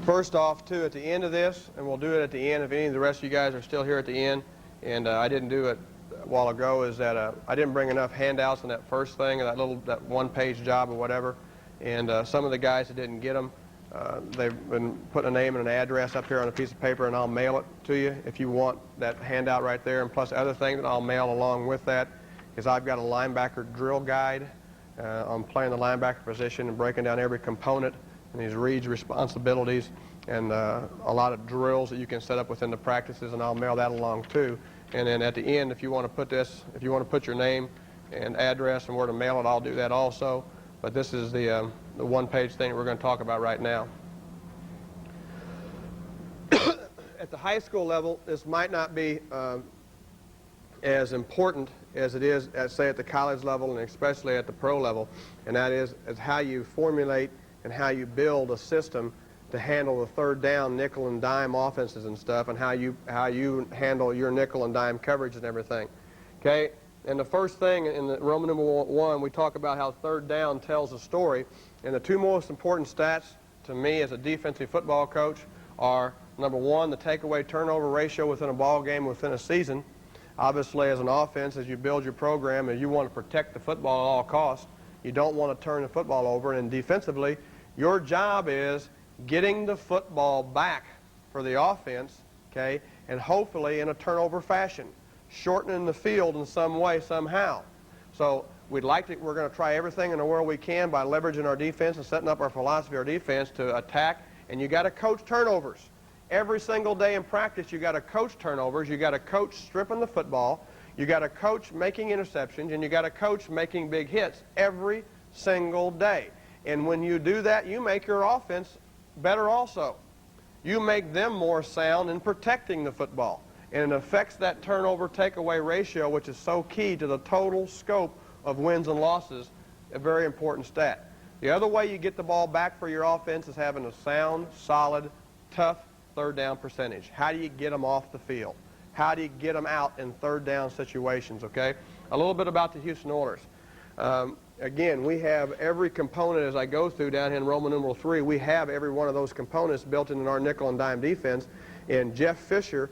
First off, too, at the end of this, and we'll do it at the end if any of the rest of you guys are still here at the end, and I didn't do it a while ago, is that I didn't bring enough handouts in that first thing, that one-page job or whatever, and some of the guys that didn't get them, they've been putting a name and an address up here on a piece of paper, and I'll mail it to you if you want that handout right there. And plus other things that I'll mail along with that is I've got a linebacker drill guide on playing the linebacker position and breaking down every component and these reads responsibilities and a lot of drills that you can set up within the practices, and I'll mail that along too. And then at the end, if you want to put this, if you want to put your name and address and where to mail it, I'll do that also. But this is the one-page thing that we're going to talk about right now. At the high school level, this might not be as important as it is, say, at the college level and especially at the pro level, and that is how you formulate and how you build a system to handle the third down nickel and dime offenses and stuff, and how you handle your nickel and dime coverage and everything. Okay? And the first thing in the Roman numeral 1, we talk about how third down tells a story. And the two most important stats to me as a defensive football coach are, number one, the takeaway turnover ratio within a ball game within a season. Obviously, as an offense, as you build your program and you want to protect the football at all costs, you don't want to turn the football over. And defensively, your job is getting the football back for the offense, okay, and hopefully in a turnover fashion, shortening the field in some way, somehow. So we're going to try everything in the world we can by leveraging our defense and setting up our philosophy, our defense to attack. And you got to coach turnovers. Every single day in practice, you got to coach turnovers. You got to coach stripping the football. You got to coach making interceptions, and you got to coach making big hits every single day. And when you do that, you make your offense better also. You make them more sound in protecting the football. And it affects that turnover takeaway ratio, which is so key to the total scope of wins and losses, a very important stat. The other way you get the ball back for your offense is having a sound, solid, tough third down percentage. How do you get them off the field? How do you get them out in third down situations, okay? A little bit about the Houston Oilers. Again, we have every component as I go through down here in Roman numeral 3. We have every one of those components built into our nickel and dime defense. And Jeff Fisher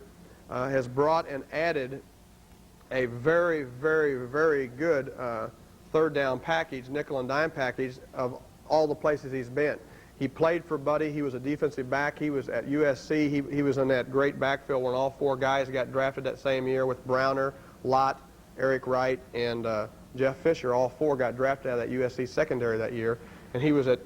has brought and added a very, very, very good third down package, nickel and dime package of all the places he's been. He played for Buddy. He was a defensive back. He was at USC. He was in that great backfield when all four guys got drafted that same year with Browner, Lott, Eric Wright, and Jeff Fisher. All four got drafted out of that USC secondary that year. And he was at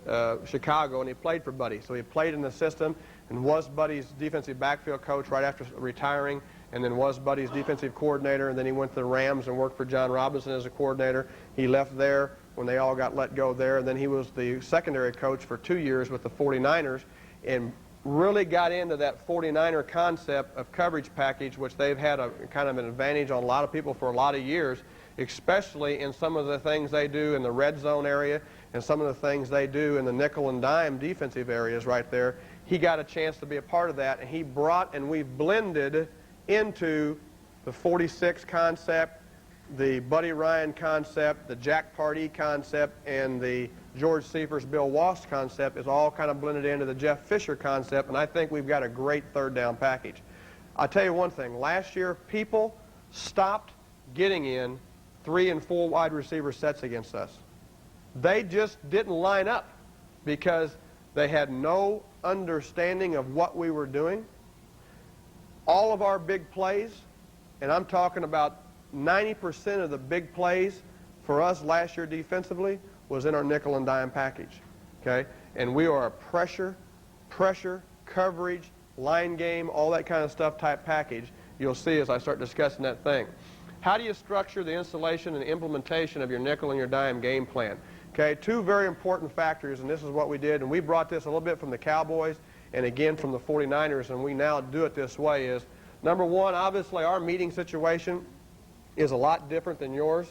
Chicago, and he played for Buddy. So he played in the system and was Buddy's defensive backfield coach right after retiring, and then was Buddy's defensive coordinator, and then he went to the Rams and worked for John Robinson as a coordinator. He left there when they all got let go there, and then he was the secondary coach for 2 years with the 49ers and really got into that 49er concept of coverage package, which they've had a kind of an advantage on a lot of people for a lot of years, especially in some of the things they do in the red zone area and some of the things they do in the nickel and dime defensive areas right there. He got a chance to be a part of that, and he brought and we've blended into the 46 concept, the Buddy Ryan concept, the Jack Pardee concept, and the George Seifers, Bill Walsh concept is all kind of blended into the Jeff Fisher concept, and I think we've got a great third down package. I'll tell you one thing. Last year, people stopped getting in 3 and 4 wide receiver sets against us. They just didn't line up because they had no understanding of what we were doing. All of our big plays, and I'm talking about 90% of the big plays for us last year defensively was in our nickel and dime package, okay? And we are a pressure, coverage, line game, all that kind of stuff type package. You'll see as I start discussing that thing. How do you structure the installation and implementation of your nickel and your dime game plan? Okay, 2 very important factors, and this is what we did, and we brought this a little bit from the Cowboys and again from the 49ers, and we now do it this way is, number one, obviously our meeting situation is a lot different than yours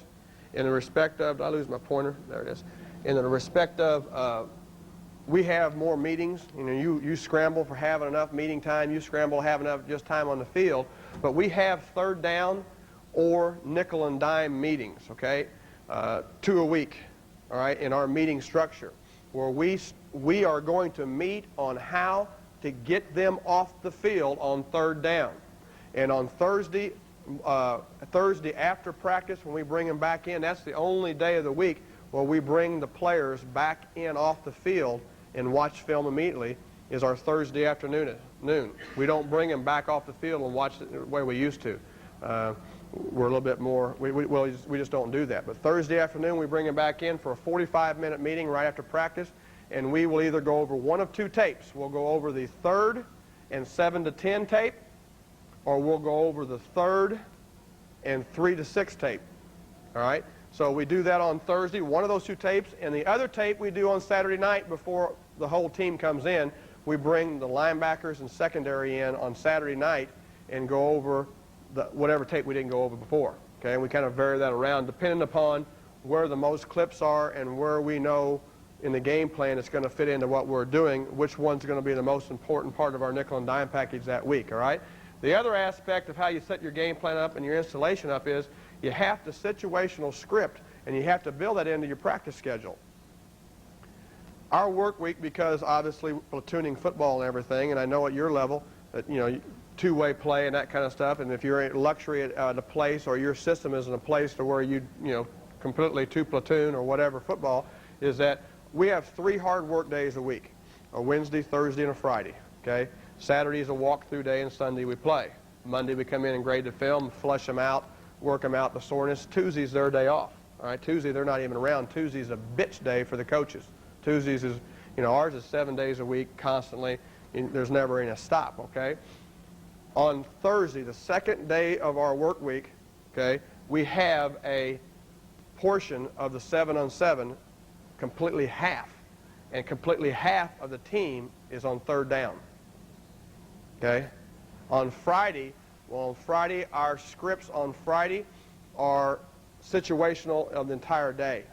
in the respect of, did I lose my pointer? There it is. In the respect of we have more meetings. You know, you scramble for having enough meeting time. You scramble to have enough just time on the field. But we have third down or nickel and dime meetings, okay, 2 a week, all right, in our meeting structure, where we are going to meet on how to get them off the field on third down. And on Thursday after practice, when we bring them back in, that's the only day of the week where we bring the players back in off the field and watch film immediately, is our Thursday afternoon at noon. We don't bring them back off the field and watch it the way we used to. We're a little bit more, we just don't do that. But Thursday afternoon, we bring them back in for a 45-minute meeting right after practice, and we will either go over one of two tapes. We'll go over the 3rd and 7 to 10 tape, or we'll go over the 3rd and 3 to 6 tape. All right? So we do that on Thursday, one of those two tapes, and the other tape we do on Saturday night before the whole team comes in. We bring the linebackers and secondary in on Saturday night and go over whatever tape we didn't go over before. Okay? And we kind of vary that around depending upon where the most clips are and where we know in the game plan it's going to fit into what we're doing, which one's going to be the most important part of our nickel and dime package that week. All right? The other aspect of how you set your game plan up and your installation up is you have to situational script, and you have to build that into your practice schedule. Our work week, because obviously platooning football and everything, and I know at your level that, you know, two-way play and that kind of stuff, and if you're in luxury at a place or your system is in a place to where you know, completely two-platoon or whatever football, is that we have 3 hard work days a week, a Wednesday, Thursday, and a Friday. Okay? Saturday is a walk-through day, and Sunday we play. Monday we come in and grade the film, flush them out, work them out the soreness. Tuesday's their day off. All right? Tuesday they're not even around. Tuesday's a bitch day for the coaches. Tuesdays is, you know, ours is 7 days a week constantly. There's never any stop. Okay? On Thursday, the 2nd day of our work week, okay, we have a portion of the 7-on-7 completely half, and completely half of the team is on third down. Okay? On Friday, our scripts on Friday are situational of the entire day.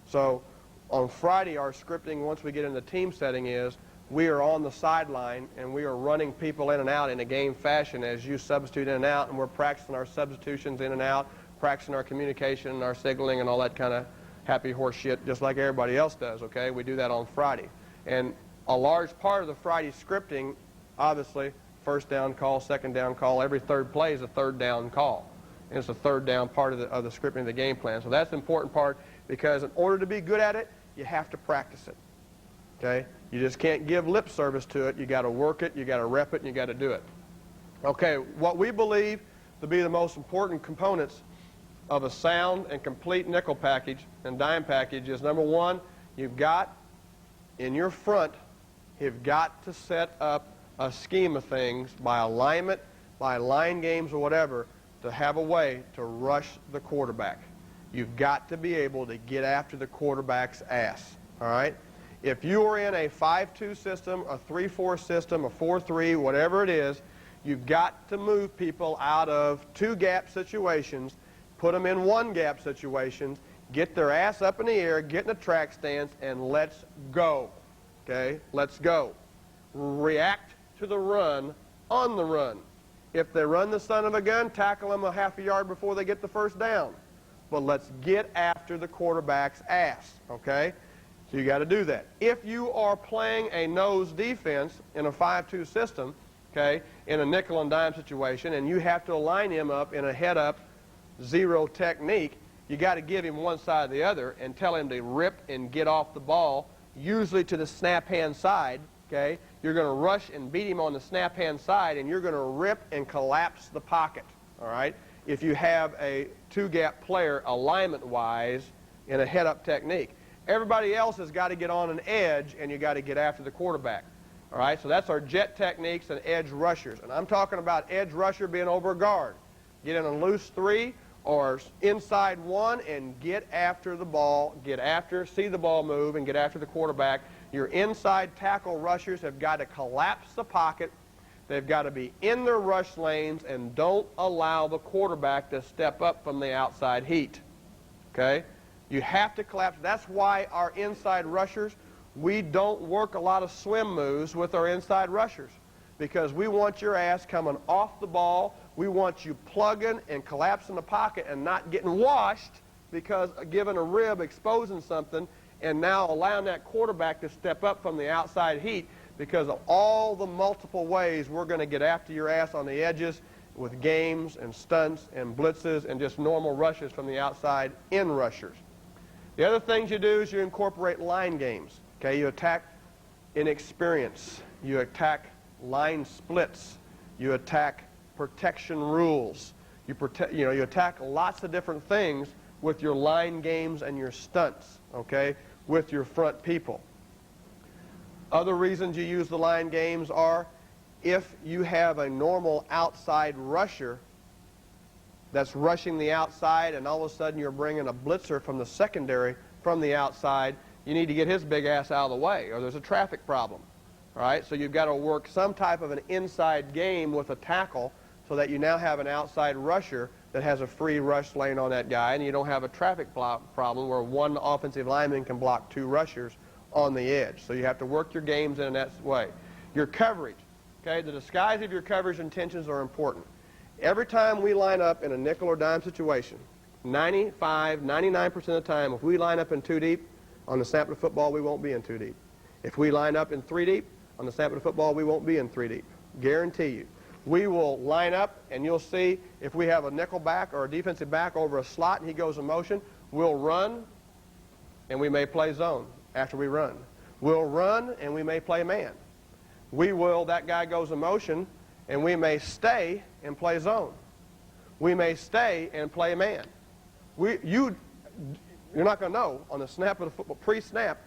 So on Friday, our scripting, once we get in the team setting, is we are on the sideline and we are running people in and out in a game fashion as you substitute in and out, and we're practicing our substitutions in and out, practicing our communication and our signaling and all that kind of happy horse shit just like everybody else does. Okay? We do that on Friday. And a large part of the Friday scripting, obviously, first down call, second down call, every third play is a third down call. And it's a third down part of the scripting of the game plan. So that's the important part, because in order to be good at it, you have to practice it. Okay? You just can't give lip service to it. You got to work it, you got to rep it, and you got to do it. Okay, what we believe to be the most important components of a sound and complete nickel package and dime package is, number one, you've got in your front, you've got to set up a scheme of things by alignment, by line games or whatever, to have a way to rush the quarterback. You've got to be able to get after the quarterback's ass. All right? If you are in a 5-2 system, a 3-4 system, a 4-3, whatever it is, you've got to move people out of 2-gap situations, put them in 1-gap situations, get their ass up in the air, get in a track stance, and let's go. Okay? Let's go. React to the run on the run. If they run the son of a gun, tackle them a half a yard before they get the first down. But let's get after the quarterback's ass. Okay? So you got to do that. If you are playing a nose defense in a 5-2 system, okay, in a nickel and dime situation, and you have to align him up in a head-up zero technique, you got to give him one side or the other and tell him to rip and get off the ball, usually to the snap hand side. Okay, you're going to rush and beat him on the snap hand side, and you're going to rip and collapse the pocket. All right. If you have a 2-gap player alignment-wise in a head-up technique. Everybody else has got to get on an edge, and you got to get after the quarterback. All right, so that's our jet techniques and edge rushers. And I'm talking about edge rusher being over a guard. Get in a loose 3 or inside 1 and get after the ball, get after, see the ball move, and get after the quarterback. Your inside tackle rushers have got to collapse the pocket. They've got to be in their rush lanes, and don't allow the quarterback to step up from the outside heat. Okay? You have to collapse. That's why our inside rushers, we don't work a lot of swim moves with our inside rushers, because we want your ass coming off the ball. We want you plugging and collapsing the pocket and not getting washed because giving a rib, exposing something, and now allowing that quarterback to step up from the outside heat, because of all the multiple ways we're going to get after your ass on the edges with games and stunts and blitzes and just normal rushes from the outside in rushers. The other things you do is you incorporate line games. Okay, you attack inexperience. You attack line splits. You attack protection rules. You attack lots of different things with your line games and your stunts, okay, with your front people. Other reasons you use the line games are if you have a normal outside rusher that's rushing the outside and all of a sudden you're bringing a blitzer from the secondary from the outside, you need to get his big ass out of the way or there's a traffic problem. All right? So you've got to work some type of an inside game with a tackle so that you now have an outside rusher that has a free rush lane on that guy and you don't have a traffic problem where one offensive lineman can block two rushers on the edge. So you have to work your games in that way. Your coverage. Okay, the disguise of your coverage intentions are important. Every time we line up in a nickel or dime situation, 95, 99% of the time, if we line up in two deep, on the snap of the football, we won't be in two deep. If we line up in three deep, on the snap of the football, we won't be in three deep. Guarantee you. We will line up, and you'll see if we have a nickel back or a defensive back over a slot and he goes in motion, we'll run, and we may play zone after we run. We'll run, and we may play man. That guy goes in motion, and we may stay and play zone. We may stay and play man. You're not going to know on the snap of the football, pre-snap,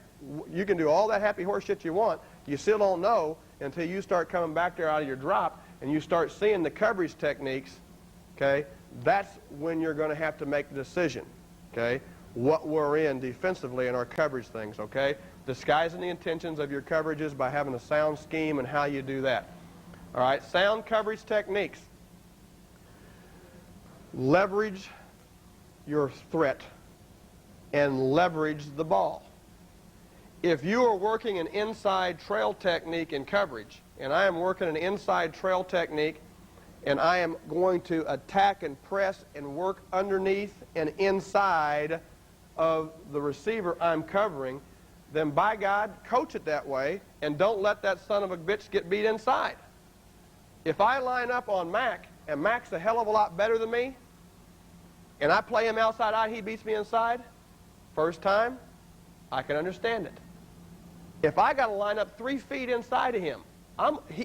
you can do all that happy horse shit you want. You still don't know until you start coming back there out of your drop and you start seeing the coverage techniques, okay? That's when you're going to have to make the decision, okay? What we're in defensively in our coverage things, okay? Disguising the intentions of your coverages by having a sound scheme and how you do that. All right, sound coverage techniques. Leverage your threat and leverage the ball. If you are working an inside trail technique in coverage, and I am working an inside trail technique, and I am going to attack and press and work underneath and inside of the receiver I'm covering, then by God, coach it that way, and don't let that son of a bitch get beat inside. If I line up on Mac, and Mac's a hell of a lot better than me, and I play him outside out, he beats me inside, first time, I can understand it. If I got to line up 3 feet inside of him,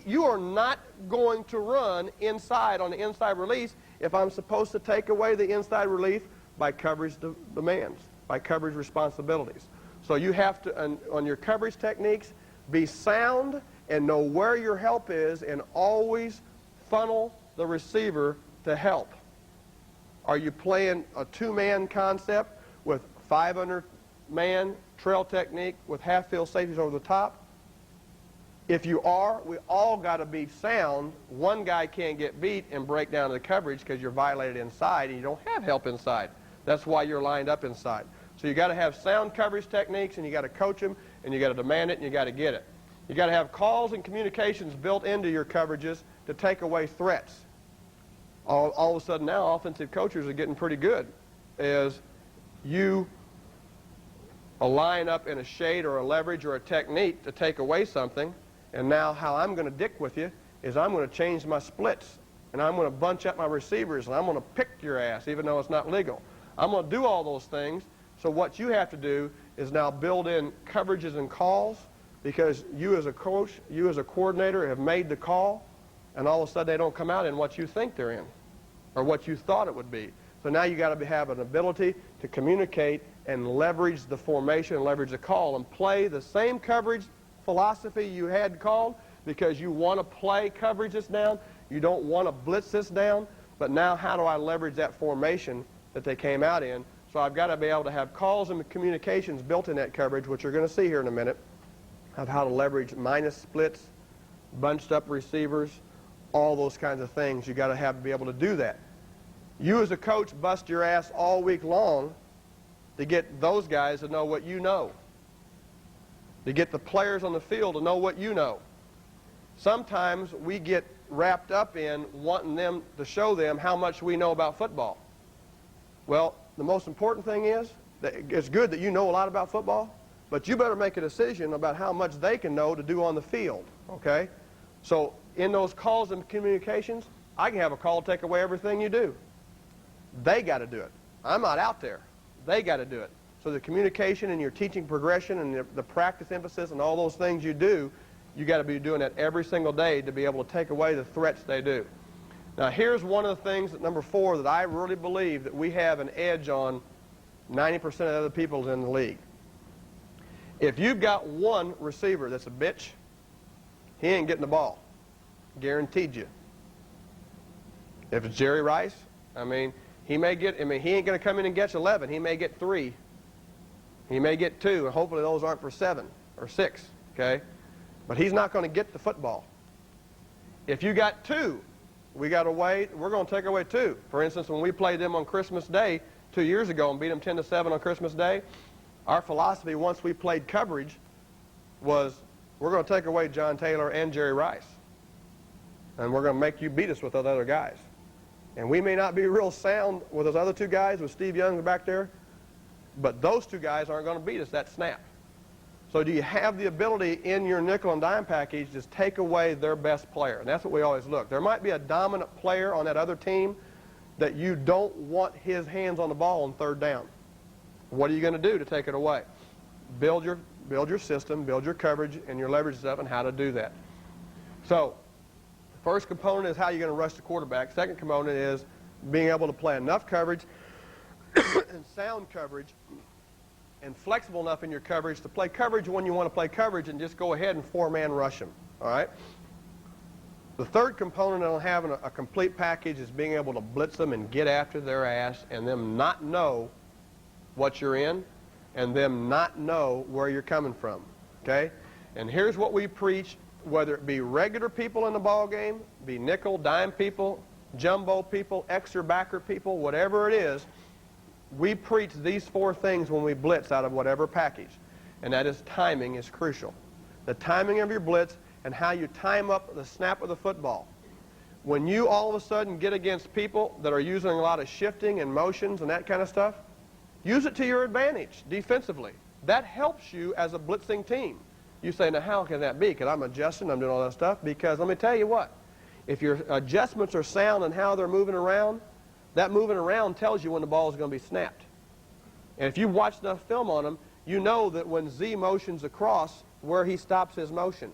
you are not going to run inside on the inside release if I'm supposed to take away the inside relief by coverage demands, by coverage responsibilities. So you have to, on your coverage techniques, be sound and know where your help is and always funnel the receiver to help. Are you playing a two-man concept with 500-man trail technique with half-field safeties over the top? If you are, we all got to be sound. One guy can't get beat and break down the coverage because you're violated inside and you don't have help inside. That's why you're lined up inside. So you got to have sound coverage techniques and you got to coach them and you got to demand it and you got to get it. You got to have calls and communications built into your coverages to take away threats. All of a sudden now offensive coaches are getting pretty good as you line up in a shade or a leverage or a technique to take away something, and now how I'm going to dick with you is I'm going to change my splits and I'm going to bunch up my receivers and I'm going to pick your ass even though it's not legal. I'm going to do all those things. So what you have to do is now build in coverages and calls because you as a coach, you as a coordinator have made the call and all of a sudden they don't come out in what you think they're in or what you thought it would be. So now you got to have an ability to communicate and leverage the formation and leverage the call and play the same coverage philosophy you had called because you want to play coverage this down. You don't want to blitz this down. But now how do I leverage that formation that they came out in? So I've got to be able to have calls and communications built in that coverage, which you're going to see here in a minute, of how to leverage minus splits, bunched up receivers, all those kinds of things. You've got to be able to do that. You as a coach bust your ass all week long to get those guys to know what you know, to get the players on the field to know what you know. Sometimes we get wrapped up in wanting them to show them how much we know about football. Well, the most important thing is that it's good that you know a lot about football, but you better make a decision about how much they can know to do on the field. Okay? So in those calls and communications, I can have a call to take away everything you do. They got to do it. I'm not out there. They got to do it. So the communication and your teaching progression and the practice emphasis and all those things you do, you got to be doing that every single day to be able to take away the threats they do. Now here's one of the things at number 4 that I really believe that we have an edge on 90% of the other people in the league. If you've got one receiver that's a bitch, he ain't getting the ball. Guaranteed you. If it's Jerry Rice, he ain't going to come in and get 11. He may get 3. He may get 2, and hopefully those aren't for 7 or 6, okay? But he's not going to get the football. If you got 2, we're going to take away 2. For instance, when we played them on Christmas Day 2 years ago and beat them 10-7 on Christmas Day, our philosophy once we played coverage was we're going to take away John Taylor and Jerry Rice. And we're going to make you beat us with those other guys. And we may not be real sound with those other 2 guys, with Steve Young back there, but those 2 guys aren't going to beat us that snap. So do you have the ability in your nickel and dime package to take away their best player? And that's what we always look. There might be a dominant player on that other team that you don't want his hands on the ball on 3rd down. What are you going to do to take it away? Build your system, build your coverage and your leverage stuff and how to do that. So the first component is how you're going to rush the quarterback. Second component is being able to play enough coverage and sound coverage and flexible enough in your coverage to play coverage when you want to play coverage and just go ahead and 4-man rush them. All right? The third component of having a complete package is being able to blitz them and get after their ass and them not know what you're in and them not know where you're coming from. Okay? And here's what we preach, whether it be regular people in the ball game, be nickel, dime people, jumbo people, extra backer people, whatever it is, we preach these 4 things when we blitz out of whatever package. And that is timing is crucial. The timing of your blitz and how you time up the snap of the football. When you all of a sudden get against people that are using a lot of shifting and motions and that kind of stuff, use it to your advantage defensively. That helps you as a blitzing team. You say, now how can that be? Because I'm adjusting, I'm doing all that stuff. Because let me tell you what, if your adjustments are sound in how they're moving around, that moving around tells you when the ball is going to be snapped. And if you watch enough film on him, you know that when Z motions across, where he stops his motion.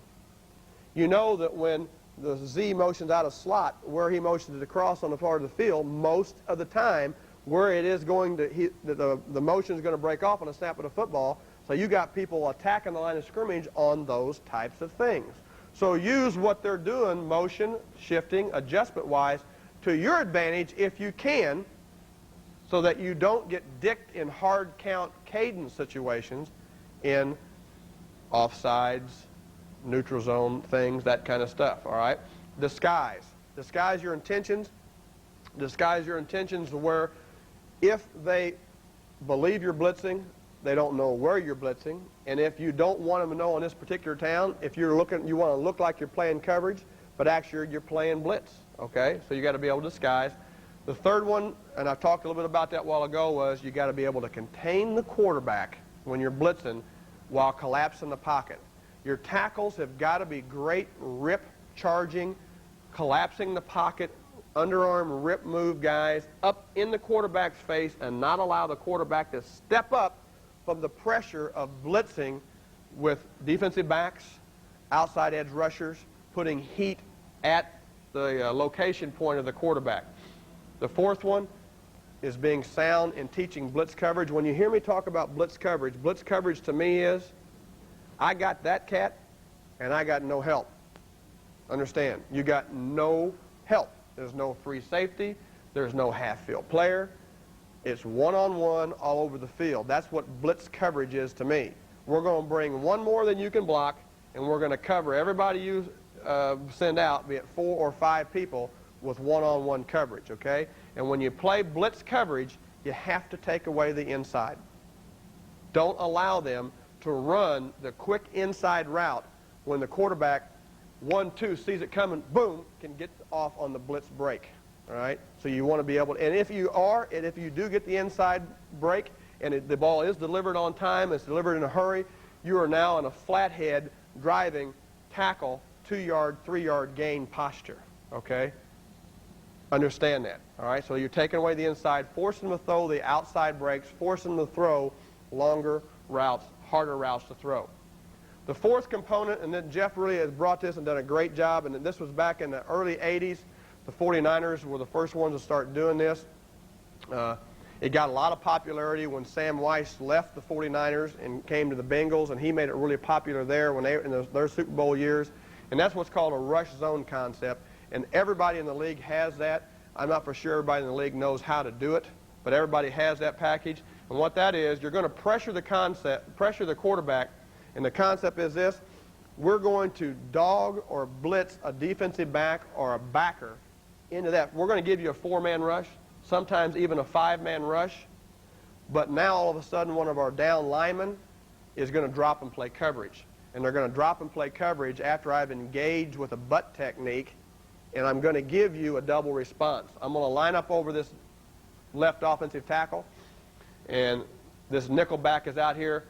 You know that when the Z motions out of slot, where he motions it across on the part of the field, most of the time, where it is going to, the motion is going to break off on a snap of the football. So you got people attacking the line of scrimmage on those types of things. So use what they're doing, motion, shifting, adjustment-wise, to your advantage if you can, so that you don't get dicked in hard count cadence situations in offsides, neutral zone things, that kind of stuff, all right? Disguise. Disguise your intentions. Disguise your intentions to where if they believe you're blitzing, they don't know where you're blitzing, and if you don't want them to know in this particular town, if you're looking, you want to look like you're playing coverage, but actually you're playing blitz, okay? So you got to be able to disguise. The third one, and I talked a little bit about that a while ago, was you got to be able to contain the quarterback when you're blitzing while collapsing the pocket. Your tackles have got to be great rip charging, collapsing the pocket, underarm rip move guys up in the quarterback's face and not allow the quarterback to step up from the pressure of blitzing with defensive backs, outside edge rushers, putting heat at the location point of the quarterback. The fourth one is being sound in teaching blitz coverage. When you hear me talk about blitz coverage to me is, I got that cat and I got no help. Understand, you got no help. There's no free safety. There's no half-field player. It's one-on-one all over the field. That's what blitz coverage is to me. We're going to bring one more than you can block, and we're going to cover everybody you send out, be it 4 or 5 people, with one-on-one coverage, okay? And when you play blitz coverage, you have to take away the inside. Don't allow them to run the quick inside route when the quarterback 1-2 sees it coming, boom, can get off on the blitz break. All right? So you want to be able to, and if you do get the inside break and the ball is delivered on time, it's delivered in a hurry, you are now in a flathead driving tackle 2-yard, 3-yard gain posture, okay? Understand that, all right? So you're taking away the inside, forcing them to throw the outside breaks, forcing them to throw longer routes, harder routes to throw. The fourth component, and then Jeff really has brought this and done a great job, and this was back in the early 80s. The 49ers were the first ones to start doing this. It got a lot of popularity when Sam Weiss left the 49ers and came to the Bengals, and he made it really popular there when in their Super Bowl years. And that's what's called a rush zone concept, and everybody in the league has that. I'm not for sure everybody in the league knows how to do it, but everybody has that package. And what that is, you're going to pressure the quarterback, and the concept is this: we're going to dog or blitz a defensive back or a backer into that. We're going to give you a 4-man rush, sometimes even a 5-man rush, but now all of a sudden one of our down linemen is going to drop and play coverage. And they're going to drop and play coverage after I've engaged with a butt technique, and I'm going to give you a double response. I'm going to line up over this left offensive tackle, and this nickel back is out here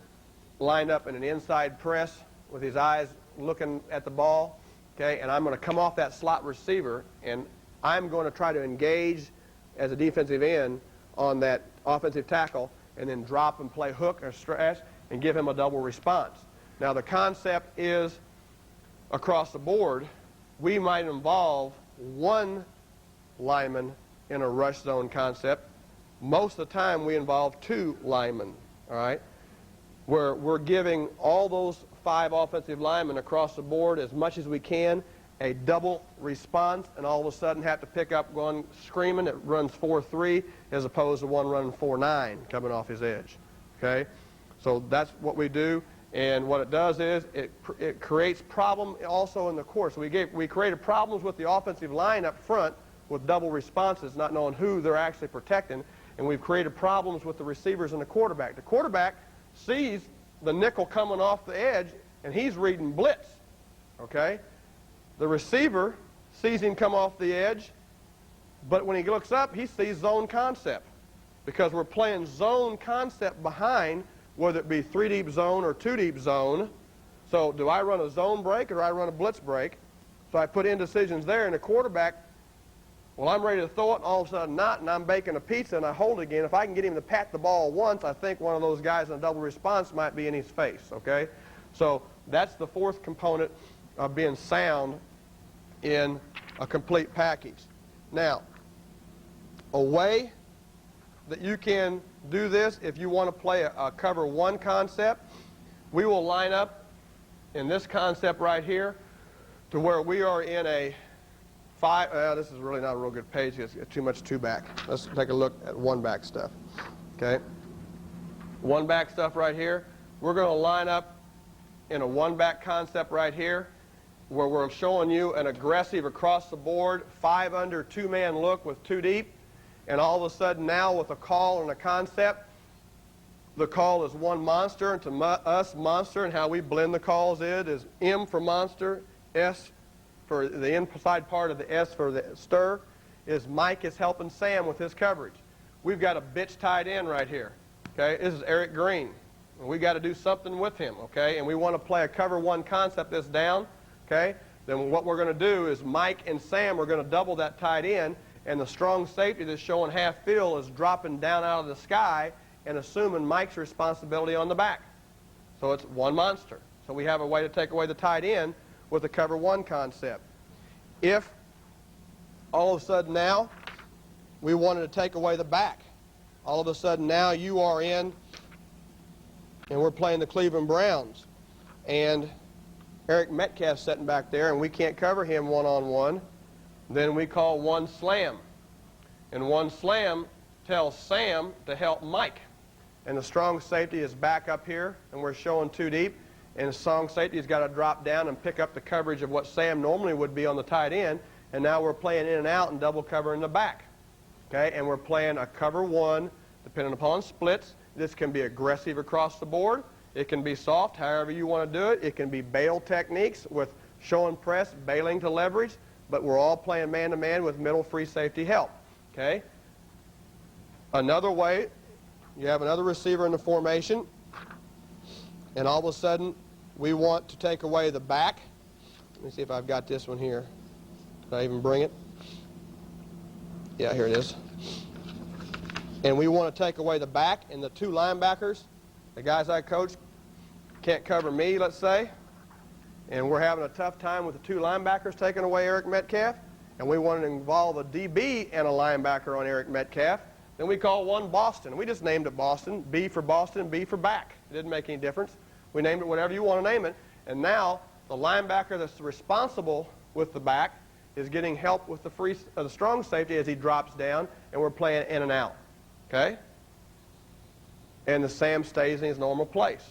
lined up in an inside press with his eyes looking at the ball, okay? And I'm going to come off that slot receiver, and I'm going to try to engage as a defensive end on that offensive tackle and then drop and play hook or stretch and give him a double response. Now the concept is across the board, we might involve one lineman in a rush zone concept. Most of the time we involve 2 linemen, all right? Where we're giving all those 5 offensive linemen across the board as much as we can a double response, and all of a sudden have to pick up one screaming that runs 4-3 as opposed to one running 4-9 coming off his edge, okay? So that's what we do, and what it does is it creates problem also in the course. We created problems with the offensive line up front with double responses, not knowing who they're actually protecting, and we've created problems with the receivers and the quarterback. The quarterback sees the nickel coming off the edge, and he's reading blitz, okay? The receiver sees him come off the edge, but when he looks up, he sees zone concept, because we're playing zone concept behind, whether it be 3-deep zone or 2-deep zone. So do I run a zone break or do I run a blitz break? So I put indecisions there, and the quarterback, well, I'm ready to throw it, and all of a sudden not, and I'm baking a pizza and I hold it again. If I can get him to pat the ball once, I think one of those guys in a double response might be in his face, okay? So that's the fourth component of being sound in a complete package. Now, a way that you can do this if you want to play a cover 1 concept, we will line up in this concept right here to where we are in a 5, this is really not a real good page, it's too much 2-back. Let's take a look at 1-back stuff, okay? 1-back stuff right here. We're going to line up in a 1-back concept right here, where we're showing you an aggressive across the board 5 under 2-man look with 2 deep, and all of a sudden now with a call and a concept, the call is 1 monster, and to us monster and how we blend the calls is M for monster, S for the inside part of the S for the stir, is Mike is helping Sam with his coverage. We've got a bitch tight end right here, okay? This is Eric Green, and we got to do something with him, okay? And we want to play a cover 1 concept that's down. Okay? Then what we're going to do is Mike and Sam are going to double that tight end, and the strong safety that's showing half field is dropping down out of the sky and assuming Mike's responsibility on the back. So it's 1 monster. So we have a way to take away the tight end with the cover 1 concept. If all of a sudden now we wanted to take away the back, all of a sudden now you are in, and we're playing the Cleveland Browns, and Eric Metcalf's sitting back there, and we can't cover him 1-on-1. Then we call 1 slam. And 1 slam tells Sam to help Mike. And the strong safety is back up here, and we're showing 2 deep. And the strong safety has got to drop down and pick up the coverage of what Sam normally would be on the tight end. And now we're playing in and out and double covering the back. Okay? And we're playing a cover 1, depending upon splits. This can be aggressive across the board. It can be soft, however you want to do it. It can be bail techniques with show and press, bailing to leverage, but we're all playing man-to-man with middle free safety help, okay? Another way, you have another receiver in the formation, and all of a sudden we want to take away the back. Let me see if I've got this one here. Did I even bring it? Yeah, here it is. And we want to take away the back and the two linebackers. The guys I coach can't cover me, let's say. And we're having a tough time with the two linebackers taking away Eric Metcalf. And we want to involve a DB and a linebacker on Eric Metcalf. Then we call one Boston. We just named it Boston. B for Boston, B for back. It didn't make any difference. We named it whatever you want to name it. And now the linebacker that's responsible with the back is getting help with the strong safety as he drops down, and we're playing in and out. Okay? And the Sam stays in his normal place.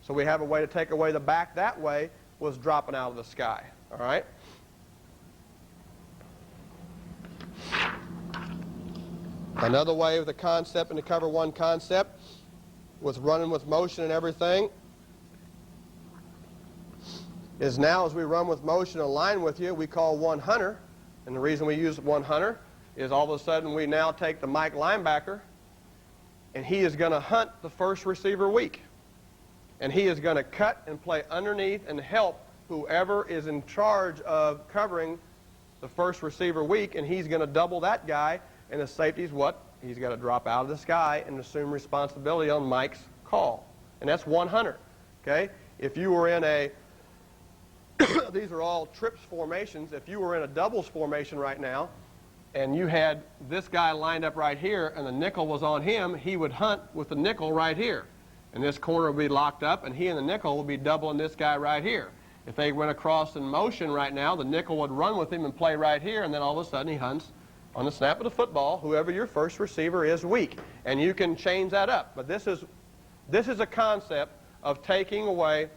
So we have a way to take away the back that way was dropping out of the sky. All right? Another way of the concept, and to cover one concept, with running with motion and everything, is now as we run with motion and line with you, we call one hunter. And the reason we use one hunter is all of a sudden we now take the Mike linebacker, and he is going to hunt the first receiver weak. And he is going to cut and play underneath and help whoever is in charge of covering the first receiver weak, and he's going to double that guy, and the safety's what? He's got to drop out of the sky and assume responsibility on Mike's call. And that's one hunter. Okay? If you were in a these are all trips formations. If you were in a doubles formation right now and you had this guy lined up right here and the nickel was on him, he would hunt with the nickel right here. And this corner would be locked up, and he and the nickel would be doubling this guy right here. If they went across in motion right now, the nickel would run with him and play right here, and then all of a sudden he hunts on the snap of the football, whoever your first receiver is weak. And you can change that up. But this is a concept of taking away,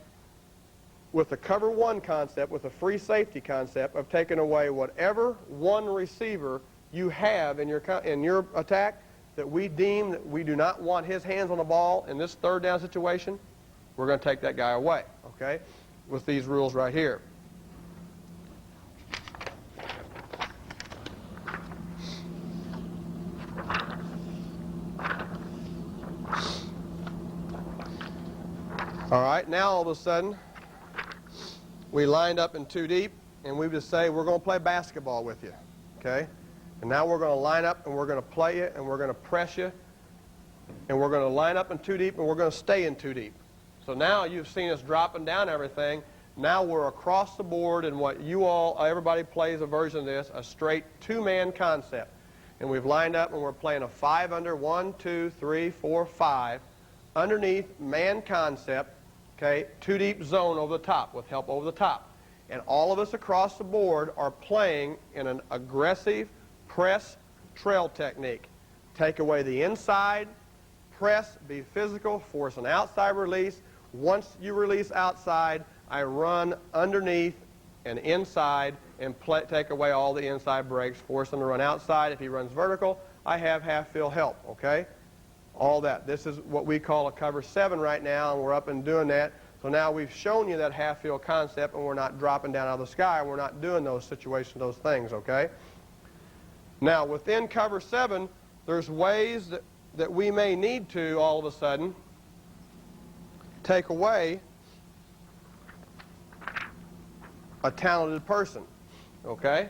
with the cover one concept, with the free safety concept, of taking away whatever one receiver you have in your attack that we deem that we do not want his hands on the ball in this third down situation, we're going to take that guy away, okay, with these rules right here. All right, now all of a sudden, we lined up in two deep, and we just say, we're going to play basketball with you, okay? And now we're going to line up, and we're going to play you, and we're going to press you, and we're going to line up in two deep, and we're going to stay in two deep. So now you've seen us dropping down everything. Now we're across the board, and what everybody plays a version of this, a straight two-man concept. And we've lined up, and we're playing a 5 under, 1, 2, 3, 4, 5, underneath man concept, okay, two deep zone over the top, with help over the top. And all of us across the board are playing in an aggressive press trail technique. Take away the inside, press, be physical, force an outside release. Once you release outside, I run underneath and inside and take away all the inside breaks, force him to run outside. If he runs vertical, I have half-field help, okay? All that. This is what we call a cover 7 right now, and we're up and doing that. So now we've shown you that half-field concept, and we're not dropping down out of the sky. We're not doing those situations, those things, okay? Now, within cover 7, there's ways that we may need to, all of a sudden, take away a talented person, okay?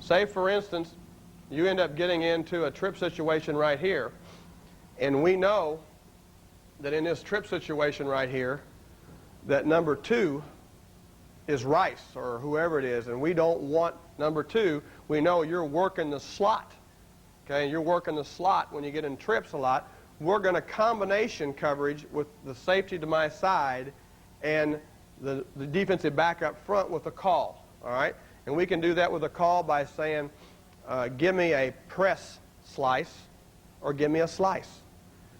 Say, for instance, you end up getting into a trip situation right here, and we know that in this trip situation right here, that number 2 is Rice or whoever it is, and we don't want number 2. We know you're working the slot, okay? You're working the slot when you get in trips a lot. We're going to combination coverage with the safety to my side and the defensive back up front with a call, all right? And we can do that with a call by saying, give me a press slice or give me a slice.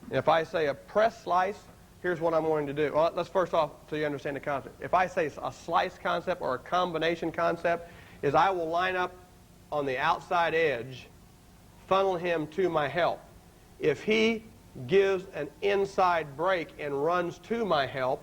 And if I say a press slice, here's what I'm going to do. Well, let's first off, so you understand the concept. If I say a slice concept or a combination concept, is I will line up on the outside edge, funnel him to my help. If he gives an inside break and runs to my help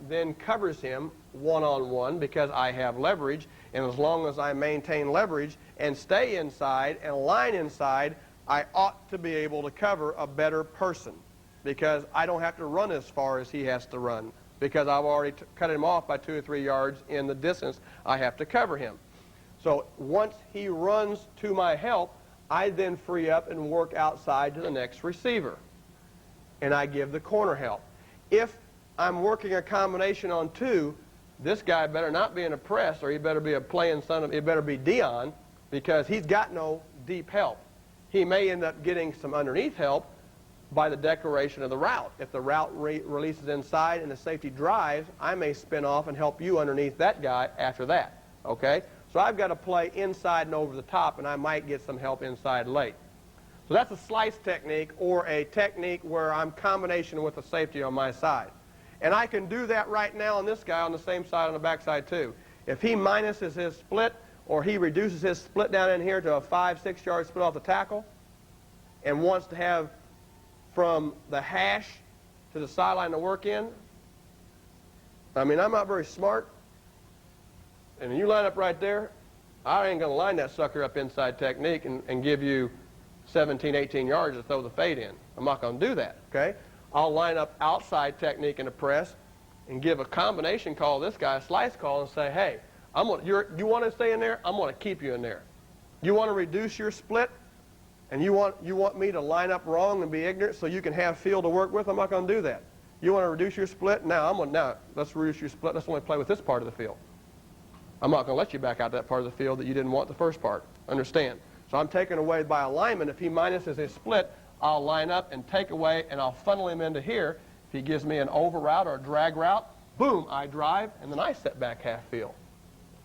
then covers him one-on-one because I have leverage, and as long as I maintain leverage and stay inside and line inside, I ought to be able to cover a better person because I don't have to run as far as he has to run. because I've already cut him off by 2 or 3 yards in the distance I have to cover him. So once he runs to my help, I then free up and work outside to the next receiver. And I give the corner help. If I'm working a combination on 2, this guy better not be in a press, or he better be a playing son of, it better be Dion, because he's got no deep help. He may end up getting some underneath help by the declaration of the route. If the route releases inside and the safety drives, I may spin off and help you underneath that guy after that. Okay? So I've got to play inside and over the top, and I might get some help inside late. So that's a slice technique, or a technique where I'm combination with a safety on my side. And I can do that right now on this guy on the same side on the backside too. If he minuses his split, or he reduces his split down in here to a 5-6 yard split off the tackle, and wants to have from the hash to the sideline to work in, I mean, I'm not very smart, and you line up right there, I ain't going to line that sucker up inside technique and give you 17, 18 yards to throw the fade in. I'm not going to do that, okay? I'll line up outside technique in the press and give a combination call to this guy, a slice call, and say, hey, you want to stay in there? I'm going to keep you in there. You want to reduce your split, and you want me to line up wrong and be ignorant so you can have field to work with? I'm not going to do that. You want to reduce your split? Now let's reduce your split. Let's only play with this part of the field. I'm not going to let you back out that part of the field that you didn't want the first part. Understand? So I'm taking away by alignment. If he minuses his split, I'll line up and take away, and I'll funnel him into here. If he gives me an over route or a drag route, boom, I drive, and then I set back half field.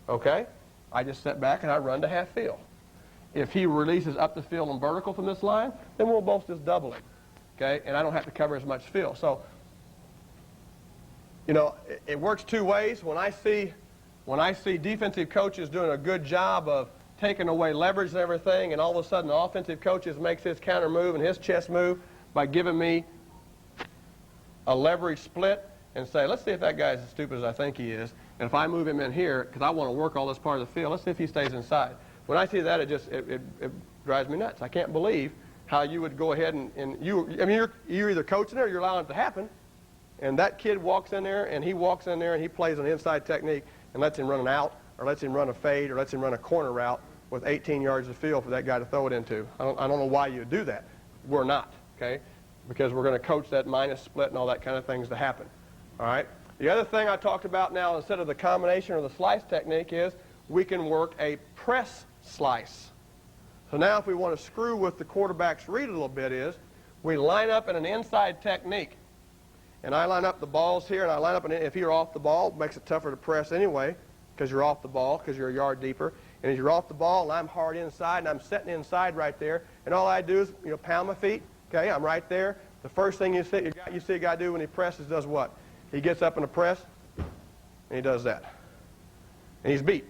Okay? I just set back and I run to half field. If he releases up the field and vertical from this line, then we'll both just double it. Okay? And I don't have to cover as much field. So, you know, it works 2 ways. When I see defensive coaches doing a good job of taking away leverage and everything, and all of a sudden the offensive coaches makes his counter move and his chest move by giving me a leverage split and say, let's see if that guy's as stupid as I think he is. And if I move him in here, because I want to work all this part of the field, let's see if he stays inside. When I see that, it drives me nuts. I can't believe how you would go ahead you're either coaching it or you're allowing it to happen. And that kid walks in there, and he plays an inside technique and lets him run an out, or lets him run a fade, or lets him run a corner route with 18 yards of field for that guy to throw it into. I don't know why you do that. We're not, okay? Because we're going to coach that minus split and all that kind of things to happen. All right? The other thing I talked about now, instead of the combination or the slice technique, is we can work a press slice. So now if we want to screw with the quarterback's read a little bit, is we line up in an inside technique. And I line up the balls here, and I line up, and if you're off the ball, it makes it tougher to press anyway, because you're off the ball, because you're a yard deeper. And as you're off the ball, and I'm hard inside, and I'm setting inside right there, and all I do is, pound my feet. Okay, I'm right there. The first thing you see a guy do when he presses does what? He gets up in a press, and he does that. And he's beat.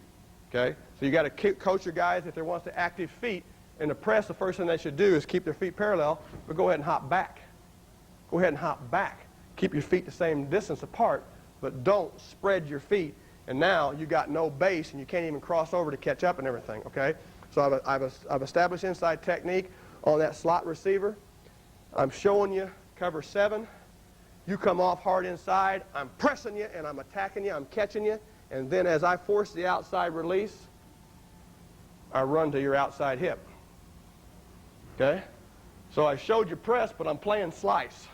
Okay? So you got to coach your guys if they want to active feet. In the press, the first thing they should do is keep their feet parallel, but go ahead and hop back. Go ahead and hop back. Keep your feet the same distance apart, but don't spread your feet. And now you got no base, and you can't even cross over to catch up and everything. Okay? So I've established inside technique on that slot receiver. I'm showing you cover 7. You come off hard inside. I'm pressing you, and I'm attacking you. I'm catching you. And then as I force the outside release, I run to your outside hip. Okay? So I showed you press, but I'm playing slice.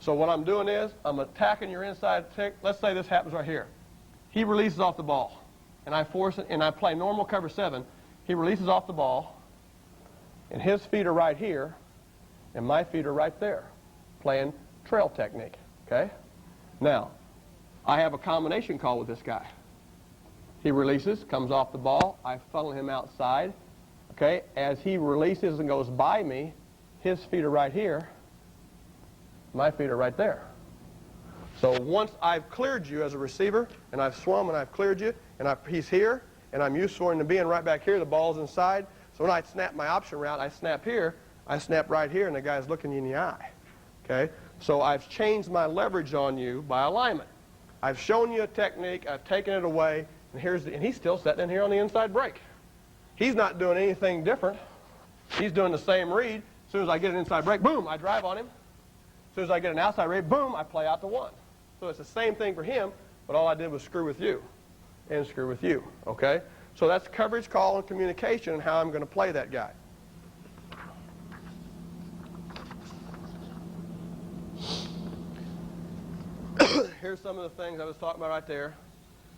So what I'm doing is I'm attacking your inside tick. Let's say this happens right here. He releases off the ball, and I force it, and I play normal cover 7. He releases off the ball, and his feet are right here, and my feet are right there, playing trail technique. Okay? Now, I have a combination call with this guy. He releases, comes off the ball. I funnel him outside. Okay? As he releases and goes by me, his feet are right here. My feet are right there. So once I've cleared you as a receiver, and I've swum and I've cleared you, and he's here, and I'm used for him to being right back here, the ball's inside. So when I snap my option route, I snap here, I snap right here, and the guy's looking you in the eye. Okay? So I've changed my leverage on you by alignment. I've shown you a technique, I've taken it away, and he's still sitting in here on the inside break. He's not doing anything different. He's doing the same read. As soon as I get an inside break, boom, I drive on him. As soon as I get an outside read, boom, I play out to 1. So it's the same thing for him, but all I did was screw with you and screw with you, okay? So that's coverage, call, and communication and how I'm going to play that guy. Here's some of the things I was talking about right there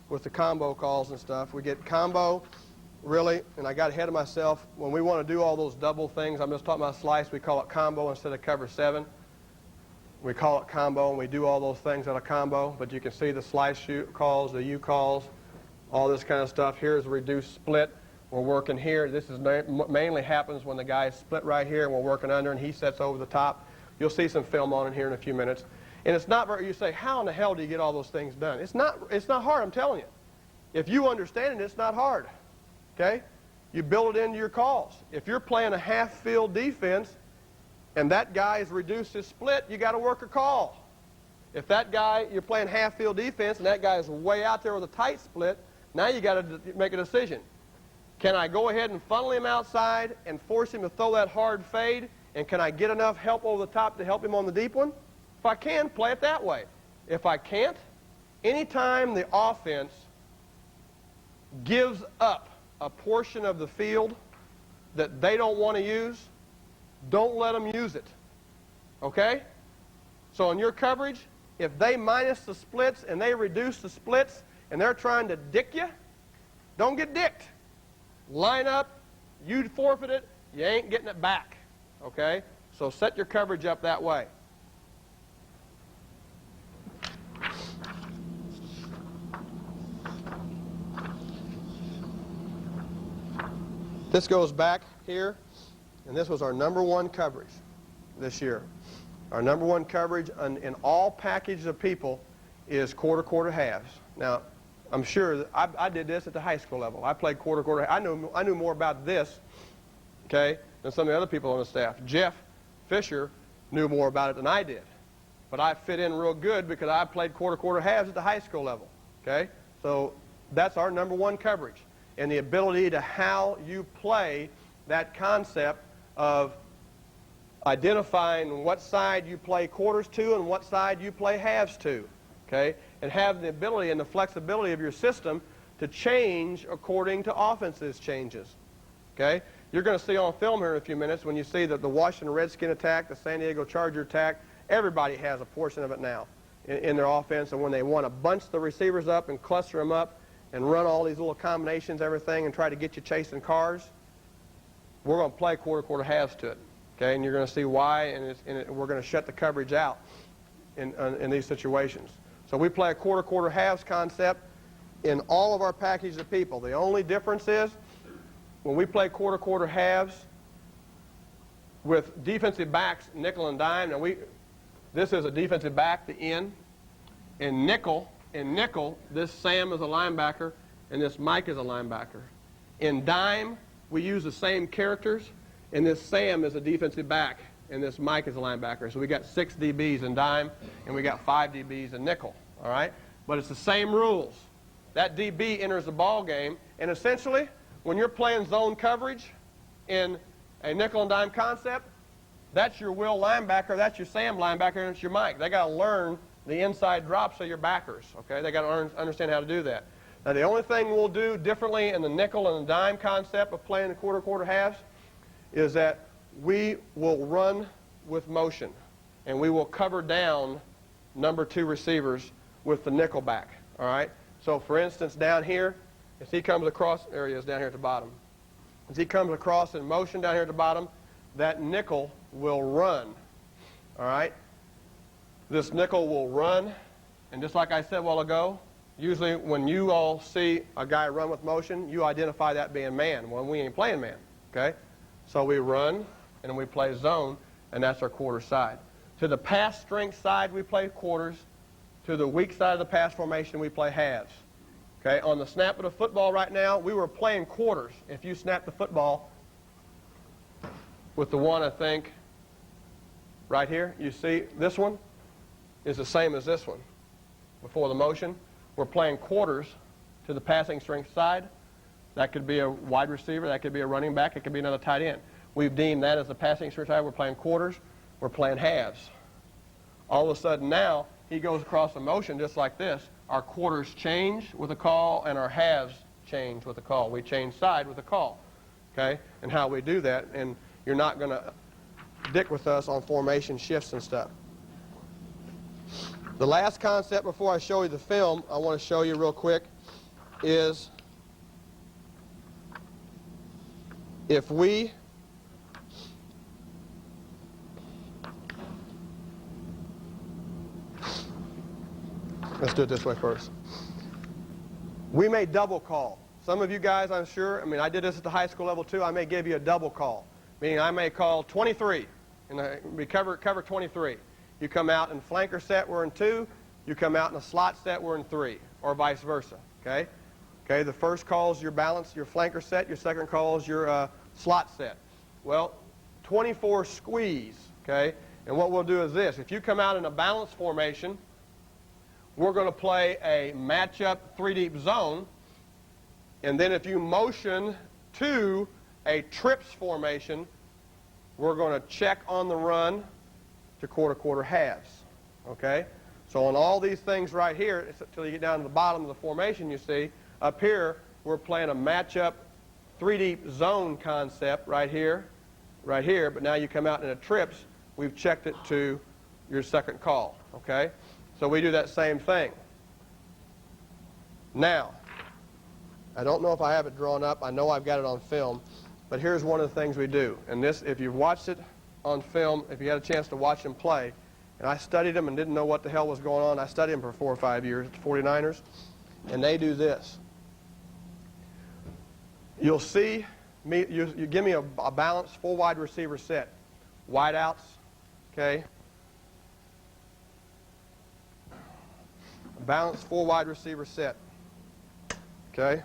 with the combo calls and stuff. We get combo, really, and I got ahead of myself. When we want to do all those double things, I'm just talking about slice, we call it combo instead of cover 7. We call it combo, and we do all those things at a combo, but you can see the slice calls, the U calls, all this kind of stuff. Here's reduced split. We're working here. This is mainly happens when the guy is split right here, and we're working under, and he sets over the top. You'll see some film on it here in a few minutes. And it's not very, you say, how in the hell do you get all those things done? It's not hard, I'm telling you. If you understand it, it's not hard, okay? You build it into your calls. If you're playing a half-field defense and that guy has reduced his split, you got to work a call. If that guy, you're playing half-field defense and that guy is way out there with a tight split, now you got to make a decision. Can I go ahead and funnel him outside and force him to throw that hard fade, and can I get enough help over the top to help him on the deep one? If I can, play it that way. If I can't, anytime the offense gives up a portion of the field that they don't want to use, don't let them use it. Okay? So in your coverage, if they minus the splits and they reduce the splits and they're trying to dick you, don't get dicked. Line up, you forfeit it, you ain't getting it back. Okay? So set your coverage up that way. This goes back here, and this was our #1 coverage this year. Our #1 coverage in all packages of people is quarter, halves. Now, I'm sure that I did this at the high school level. I played quarter. I knew more about this, okay, than some of the other people on the staff. Jeff Fisher knew more about it than I did, but I fit in real good because I played quarter, halves at the high school level. Okay, so that's our #1 coverage. And the ability to how you play that concept of identifying what side you play quarters to and what side you play halves to, okay? And have the ability and the flexibility of your system to change according to offenses changes, okay? You're going to see on film here in a few minutes when you see that the Washington Redskin attack, the San Diego Charger attack, everybody has a portion of it now in their offense. And when they want to bunch the receivers up and cluster them up, and run all these little combinations, everything, and try to get you chasing cars, we're going to play quarter, halves to it. Okay, and you're going to see why, and we're going to shut the coverage out in these situations. So we play a quarter, halves concept in all of our packages of people. The only difference is when we play quarter, halves with defensive backs, nickel and dime. Now this is a defensive back, the end, and nickel. In nickel, this Sam is a linebacker, and this Mike is a linebacker. In dime, we use the same characters, and this Sam is a defensive back, and this Mike is a linebacker. So we got 6 DBs in dime, and we got 5 DBs in nickel, all right? But it's the same rules. That DB enters the ball game, and essentially, when you're playing zone coverage in a nickel and dime concept, that's your Will linebacker, that's your Sam linebacker, and it's your Mike. They got to learn the inside drops of your backers, okay? They got to understand how to do that. Now, the only thing we'll do differently in the nickel and the dime concept of playing the quarter, halves is that we will run with motion, and we will cover down #2 receivers with the nickel back, all right? So, for instance, down here, as he comes across, there he is down here at the bottom. As he comes across in motion down here at the bottom, that nickel will run, all right? This nickel will run, and just like I said a while ago, usually when you all see a guy run with motion, you identify that being man. Well, we ain't playing man, okay? So we run, and then we play zone, and that's our quarter side. To the pass strength side, we play quarters. To the weak side of the pass formation, we play halves. Okay? On the snap of the football right now, we were playing quarters. If you snap the football with the one, I think, right here, you see this one is the same as this one. Before the motion, we're playing quarters to the passing strength side. That could be a wide receiver, that could be a running back, it could be another tight end. We've deemed that as the passing strength side. We're playing quarters, we're playing halves. All of a sudden now, he goes across a motion just like this, our quarters change with a call and our halves change with a call. We change side with a call, okay? And how we do that, and you're not going to dick with us on formation shifts and stuff. The last concept before I show you the film I want to show you real quick is if we let's do it this way first. We may double call. Some of you guys, I'm sure, I mean, I did this at the high school level too, I may give you a double call. Meaning I may call 23, and we cover 23. You come out in flanker set, we're in 2. You come out in a slot set, we're in 3, or vice versa, okay? Okay, the first call is your balance, your flanker set. Your second call is your slot set. Well, 24 squeeze, okay? And what we'll do is this. If you come out in a balance formation, we're going to play a matchup 3-deep zone. And then if you motion to a trips formation, we're going to check on the run to quarter halves, okay? So on all these things right here, until you get down to the bottom of the formation, you see, up here, we're playing a matchup 3-deep zone concept right here, but now you come out in a trips, we've checked it to your second call, okay? So we do that same thing. Now, I don't know if I have it drawn up. I know I've got it on film, but here's one of the things we do. And this, if you've watched it on film, if you had a chance to watch them play, and I studied them and didn't know what the hell was going on. I studied them for 4 or 5 years at the 49ers, and they do this. You'll see me, you give me a balanced full wide receiver set. Wide outs, okay? A balanced full wide receiver set, okay?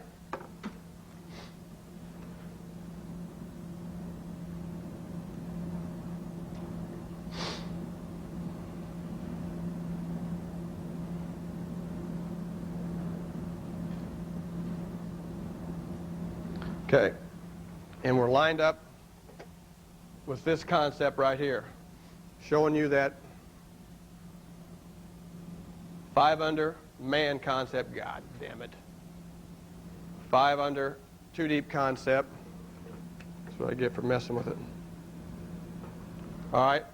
Okay, and we're lined up with this concept right here, showing you that 5 under man concept. God damn it. 5 under 2 deep concept. That's what I get for messing with it. All right.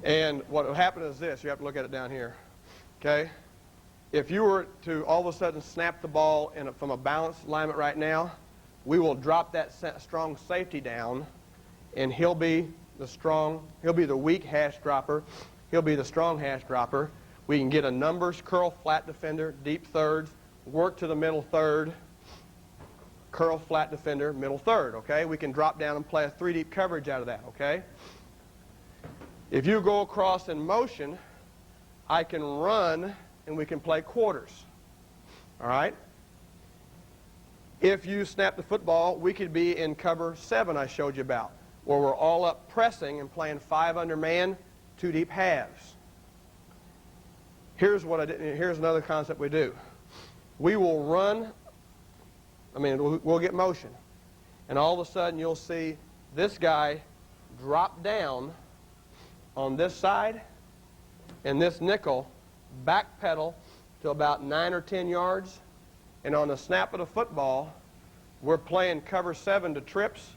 And what will happen is this. You have to look at it down here. Okay. If you were to all of a sudden snap the ball from a balanced alignment right now, we will drop that strong safety down, and he'll be the weak hash dropper. He'll be the strong hash dropper. We can get a numbers, curl, flat defender, deep thirds, work to the middle third, curl, flat defender, middle third, okay? We can drop down and play a 3-deep coverage out of that, okay? If you go across in motion, I can run and we can play quarters, all right? If you snap the football, we could be in cover 7 I showed you about, where we're all up pressing and playing 5 under man, 2 deep halves. Here's another concept we do. We will run, we'll get motion, and all of a sudden you'll see this guy drop down on this side, and this nickel backpedal to about 9 or 10 yards, and on the snap of the football, we're playing cover 7 to trips,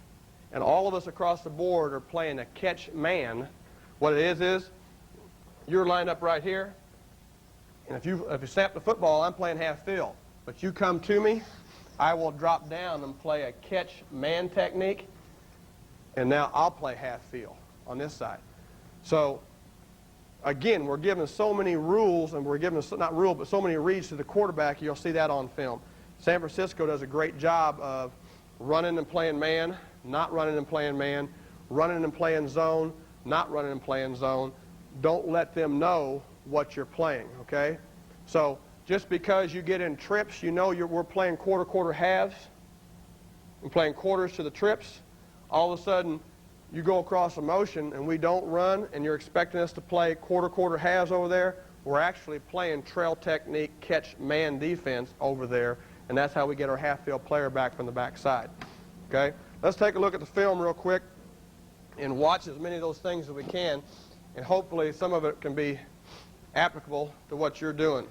and all of us across the board are playing a catch man. What it is you're lined up right here, and if you snap the football, I'm playing half field. But you come to me, I will drop down and play a catch man technique, and now I'll play half field on this side. So again, we're given so many rules, and we're given, not rule, but so many reads to the quarterback. You'll see that on film. San Francisco does a great job of running and playing man, not running and playing man, running and playing zone, not running and playing zone. Don't let them know what you're playing, okay? So just because you get in trips, you know we're playing quarter halves and playing quarters to the trips. All of a sudden, you go across a motion and we don't run, and you're expecting us to play quarter halves over there. We're actually playing trail technique, catch man defense over there, and that's how we get our half-field player back from the backside. Okay? Let's take a look at the film real quick and watch as many of those things as we can, and hopefully some of it can be applicable to what you're doing.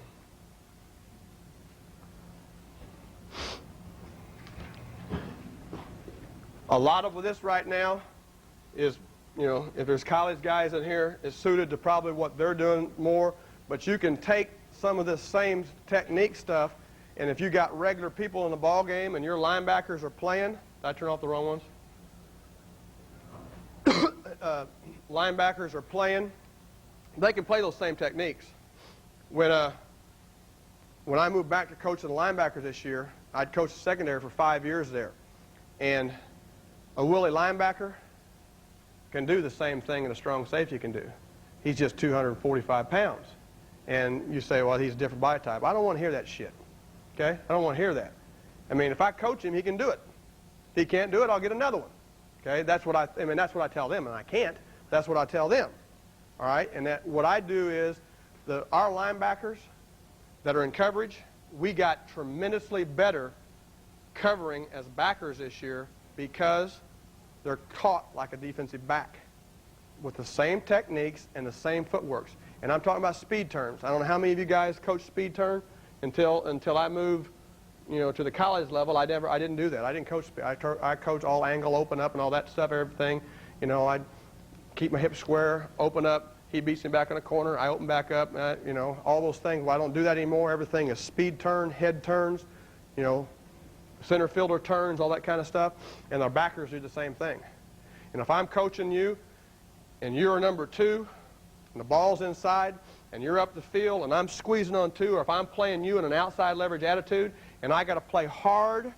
A lot of this right now is, if there's college guys in here, is suited to probably what they're doing more. But you can take some of this same technique stuff, and if you got regular people in the ball game and your linebackers are playing, did I turn off the wrong ones? Linebackers are playing, they can play those same techniques. When I moved back to coaching the linebackers this year, I'd coached the secondary for 5 years there. And a willy linebacker can do the same thing that a strong safety can do. He's just 245 pounds. And you say, well, he's a different body type. I don't want to hear that shit. Okay? I don't want to hear that. I mean, if I coach him, he can do it. If he can't do it, I'll get another one. Okay? That's what that's what I tell them, and I can't. That's what I tell them. All right? And what I do is our linebackers that are in coverage, we got tremendously better covering as backers this year because they're caught like a defensive back with the same techniques and the same footworks. And I'm talking about speed turns. I don't know how many of you guys coach speed turn until I moved, to the college level. I didn't do that. I didn't coach speed. I coach all angle, open up, and all that stuff. Everything. I'd keep my hips square, open up. He beats me back in the corner. I open back up. All those things. Well, I don't do that anymore. Everything is speed turn, head turns, center fielder turns, all that kind of stuff. And our backers do the same thing. And if I'm coaching you, and you're number 2, and the ball's inside, and you're up the field, and I'm squeezing on 2, or if I'm playing you in an outside leverage attitude, and I got to play hard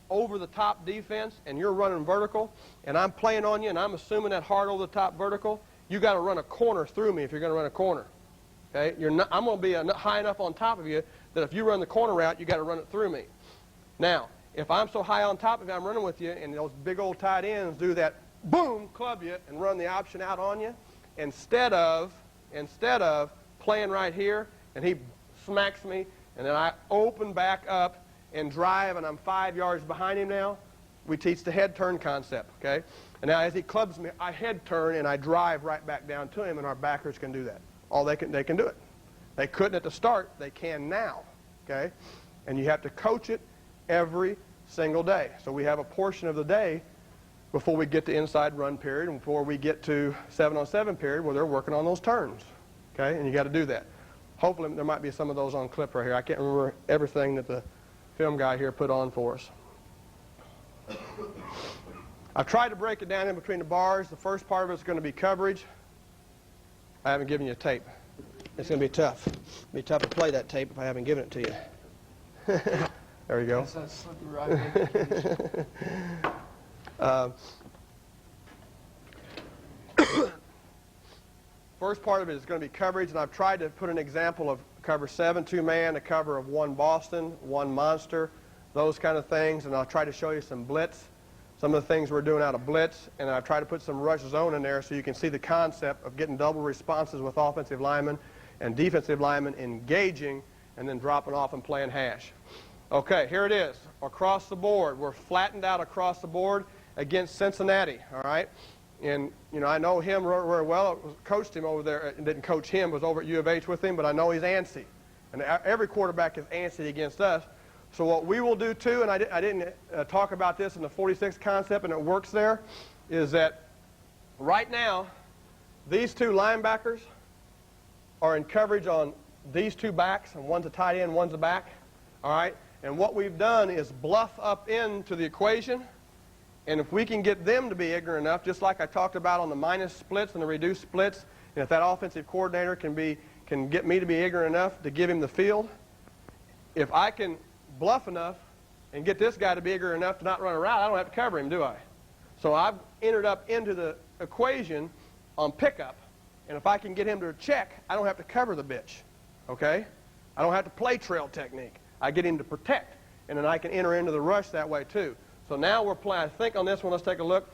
over the top defense, and you're running vertical, and I'm playing on you, and I'm assuming that hard over the top vertical, you got to run a corner through me if you're going to run a corner. Okay? I'm going to be high enough on top of you that if you run the corner route, you got to run it through me. Now, if I'm so high on top of you, I'm running with you, and those big old tight ends do that, boom, club you, and run the option out on you, instead of playing right here, and he smacks me, and then I open back up and drive, and I'm 5 yards behind him now, we teach the head turn concept, okay? And now as he clubs me, I head turn, and I drive right back down to him, and our backers can do that. They can do it. They couldn't at the start. They can now, okay? And you have to coach it every single day. So we have a portion of the day before we get to inside run period and before we get to 7-on-7 period where they're working on those turns. Okay? And you got to do that. Hopefully there might be some of those on clip right here. I can't remember everything that the film guy here put on for us. I've tried to break it down in between the bars. The first part of it is going to be coverage. I haven't given you a tape. It's going to be tough. It'll be tough to play that tape if I haven't given it to you. There you go. First part of it is going to be coverage, and I've tried to put an example of cover 7, 2-man, a cover of 1 Boston, 1 Monster, those kind of things, and I'll try to show you some blitz, some of the things we're doing out of blitz, and I've tried to put some rush zone in there so you can see the concept of getting double responses with offensive linemen and defensive linemen engaging and then dropping off and playing hash. Okay, here it is. Across the board. We're flattened out across the board against Cincinnati, all right? And, I know him very well. I coached him over there. Didn't coach him. Was over at U of H with him, but I know he's antsy. And every quarterback is antsy against us. So what we will do, too, and I didn't talk about this in the 46 concept, and it works there, is that right now, these 2 linebackers are in coverage on these 2 backs, and one's a tight end, one's a back, all right? And what we've done is bluff up into the equation, and if we can get them to be ignorant enough, just like I talked about on the minus splits and the reduced splits, and if that offensive coordinator can get me to be ignorant enough to give him the field, if I can bluff enough and get this guy to be ignorant enough to not run a route, I don't have to cover him, do I? So I've entered up into the equation on pickup, and if I can get him to check, I don't have to cover the bitch, okay? I don't have to play trail technique. I get him to protect, and then I can enter into the rush that way too. So now we're playing, I think on this one, let's take a look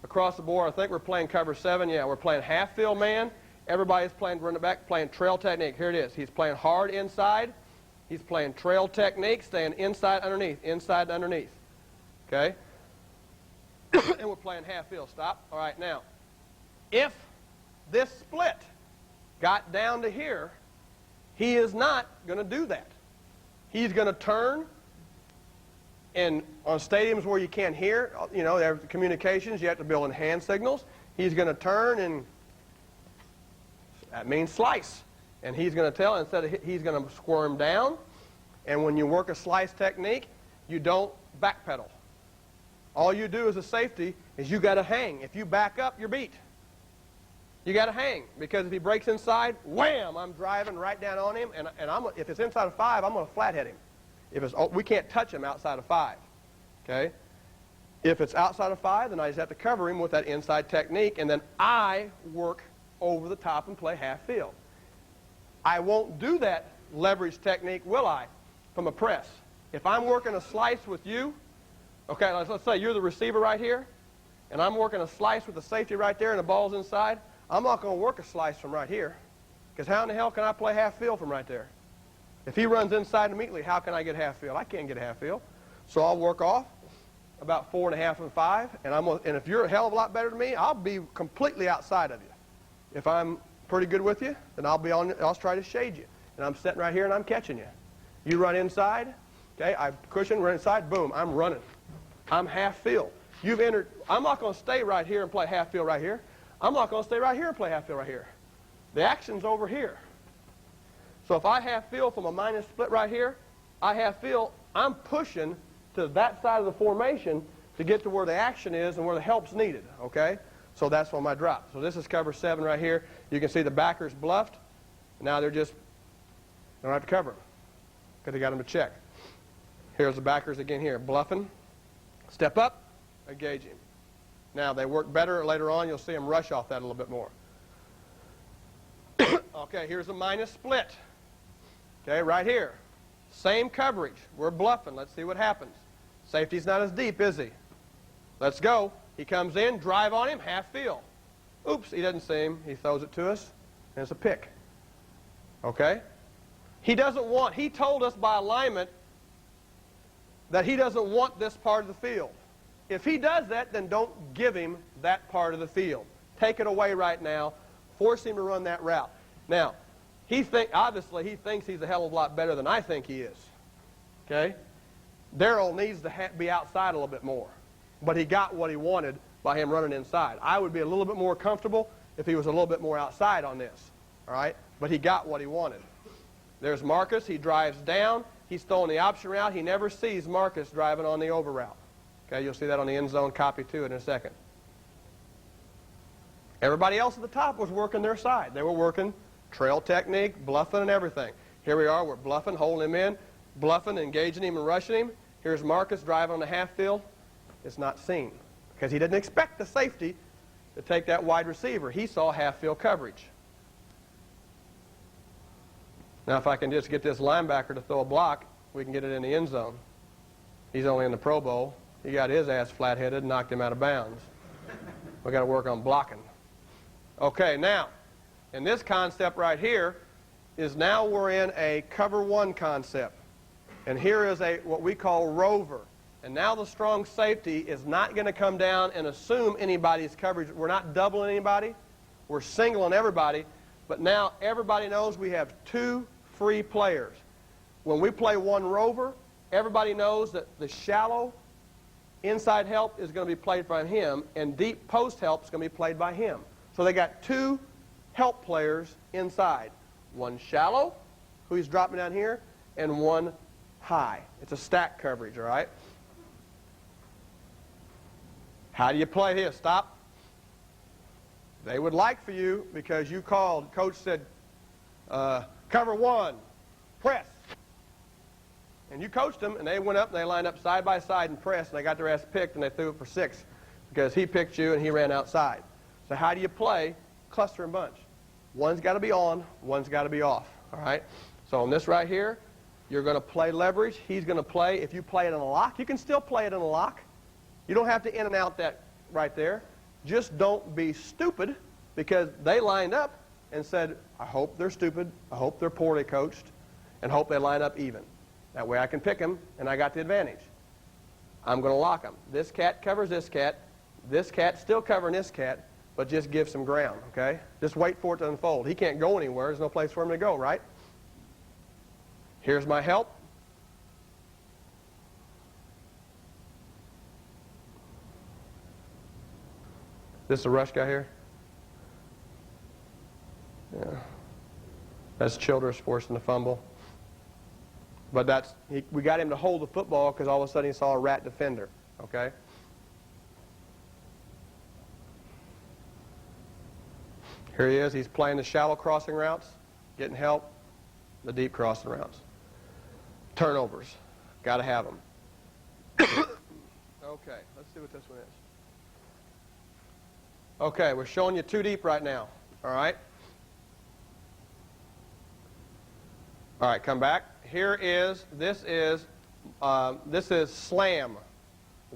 across the board. I think we're playing cover 7. Yeah, we're playing half field man. Everybody's playing run it back, playing trail technique. Here it is. He's playing hard inside. He's playing trail technique, staying inside, underneath. Okay? And we're playing half field. Stop. All right, now, if this split got down to here, He is not going to do that. He's going to turn, and on stadiums where you can't hear, you know, there are communications, you have to build in hand signals. He's going to turn, and that means slice. And he's going to tell, instead of he's going to squirm down, and when you work a slice technique, you don't backpedal. All you do as a safety is you got to hang. If you back up, you're beat. You got to hang, because if he breaks inside, wham, I'm driving right down on him, and if it's inside of 5, I'm going to flathead him. If it's, we can't touch him outside of 5. Okay? If it's outside of 5, then I just have to cover him with that inside technique, and then I work over the top and play half field. I won't do that leverage technique, will I, from a press? If I'm working a slice with you, okay, let's say you're the receiver right here, and I'm working a slice with the safety right there and the ball's inside, I'm not going to work a slice from right here, because how in the hell can I play half field from right there? If he runs inside immediately, how can I get half field? I can't get half field. So I'll work off about 4.5 and 5, and if you're a hell of a lot better than me, I'll be completely outside of you. If I'm pretty good with you, then I'll try to shade you. And I'm sitting right here and I'm catching you. You run inside, okay, I cushion, run inside, boom, I'm running. I'm half field. You've entered, I'm not going to stay right here and play half field right here. I'm not going to stay right here and play half field right here. The action's over here. So if I half field from a minus split right here, I half field, I'm pushing to that side of the formation to get to where the action is and where the help's needed, okay? So that's when I drop. So this is cover 7 right here. You can see the backers bluffed. Now they don't have to cover them because they got them to check. Here's the backers again here, bluffing. Step up, engage him. Now they work better later on. You'll see them rush off that a little bit more. Okay, here's a minus split. Okay, right here. Same coverage. We're bluffing. Let's see what happens. Safety's not as deep, is he? Let's go. He comes in, drive on him, half field. Oops, he doesn't see him. He throws it to us, and it's a pick. Okay? He told us by alignment that he doesn't want this part of the field. If he does that, then don't give him that part of the field. Take it away right now. Force him to run that route. Now, obviously he thinks he's a hell of a lot better than I think he is. Okay? Darrell needs to be outside a little bit more. But he got what he wanted by him running inside. I would be a little bit more comfortable if he was a little bit more outside on this. All right? But he got what he wanted. There's Marcus. He drives down. He's throwing the option route. He never sees Marcus driving on the over route. Okay, you'll see that on the end zone copy too in a second. Everybody else at the top was working their side. They were working trail technique, bluffing and everything. Here we are, we're bluffing, holding him in, bluffing, engaging him and rushing him. Here's Marcus driving on the half field. It's not seen because he didn't expect the safety to take that wide receiver. He saw half field coverage. Now if I can just get this linebacker to throw a block, we can get it in the end zone. He's only in the Pro Bowl. He got his ass flat-headed and knocked him out of bounds. We've got to work on blocking. Okay, now, in this concept right here is now we're in a cover 1 concept. And here is what we call rover. And now the strong safety is not going to come down and assume anybody's coverage. We're not doubling anybody. We're singling everybody. But now everybody knows we have 2 free players. When we play 1 rover, everybody knows that the shallow inside help is going to be played by him, and deep post help is going to be played by him. So they got 2 help players inside. 1 shallow, who he's dropping down here, and 1 high. It's a stack coverage, all right? How do you play this? Stop. They would like for you, because you called, coach said, cover 1, press. And you coached them, and they went up and they lined up side by side and pressed, and they got their ass picked, and they threw it for 6 because he picked you and he ran outside. So how do you play cluster and bunch? One's got to be on, one's got to be off. All right? So on this right here, you're going to play leverage. He's going to play. If you play it in a lock, you can still play it in a lock. You don't have to in and out that right there. Just don't be stupid because they lined up and said, I hope they're stupid, I hope they're poorly coached, and hope they line up even. That way I can pick them, and I got the advantage. I'm going to lock them. This cat covers this cat. This cat's still covering this cat, but just give some ground, okay? Just wait for it to unfold. He can't go anywhere. There's no place for him to go, right? Here's my help. This is a rush guy here? Yeah. That's Childress forcing the fumble. But we got him to hold the football because all of a sudden he saw a rat defender. Okay? Here he is. He's playing the shallow crossing routes, getting help, the deep crossing routes. Turnovers. Got to have them. Okay, let's see what this one is. Okay, we're showing you too deep right now. All right? All right, come back. This is slam.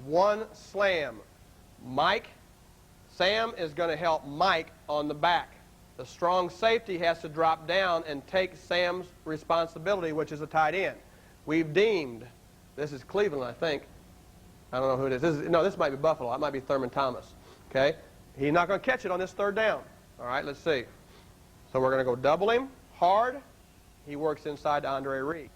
One slam. Sam is going to help Mike on the back. The strong safety has to drop down and take Sam's responsibility, which is a tight end. We've deemed, this is Cleveland, I think. I don't know who it is. This might be Buffalo. It might be Thurman Thomas. Okay? He's not going to catch it on this third down. All right, let's see. So we're going to go double him, hard. He works inside to Andre Reed.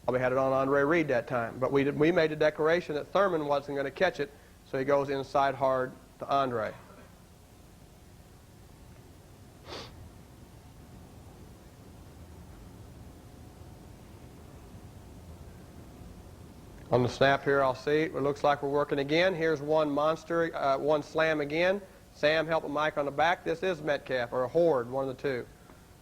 We had it on Andre Reed that time, but we made a declaration that Thurman wasn't going to catch it, so he goes inside hard to Andre. On the snap here, I'll see. It looks like we're working again. Here's one monster, one slam again. Sam helping Mike on the back. This is Metcalf or a Horde, one of the two.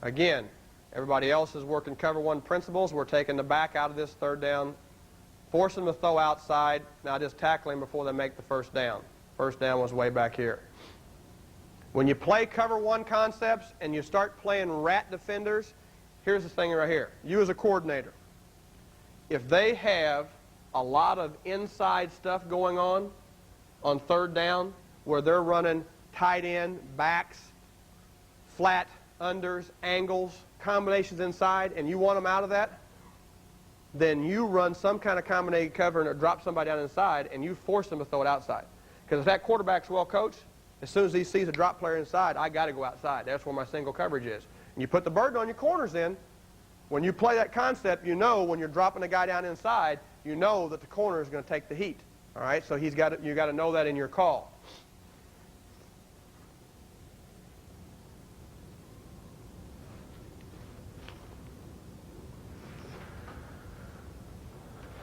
Again, everybody else is working cover one principles. We're taking the back out of this third down, forcing them to throw outside. Now just tackling before they make the first down. First down was way back here. When you play cover one concepts and you start playing rat defenders, here's the thing right here. You as a coordinator, if they have a lot of inside stuff going on third down where they're running tight end, backs, flat unders, angles, combinations inside, and you want them out of that, then you run some kind of combinated cover and drop somebody down inside, and you force them to throw it outside. Because if that quarterback's well coached, as soon as he sees a drop player inside, I got to go outside. That's where my single coverage is. And you put the burden on your corners in. When you play that concept, you know when you're dropping a guy down inside, you know that the corner is going to take the heat. All right, so you got to know that in your call.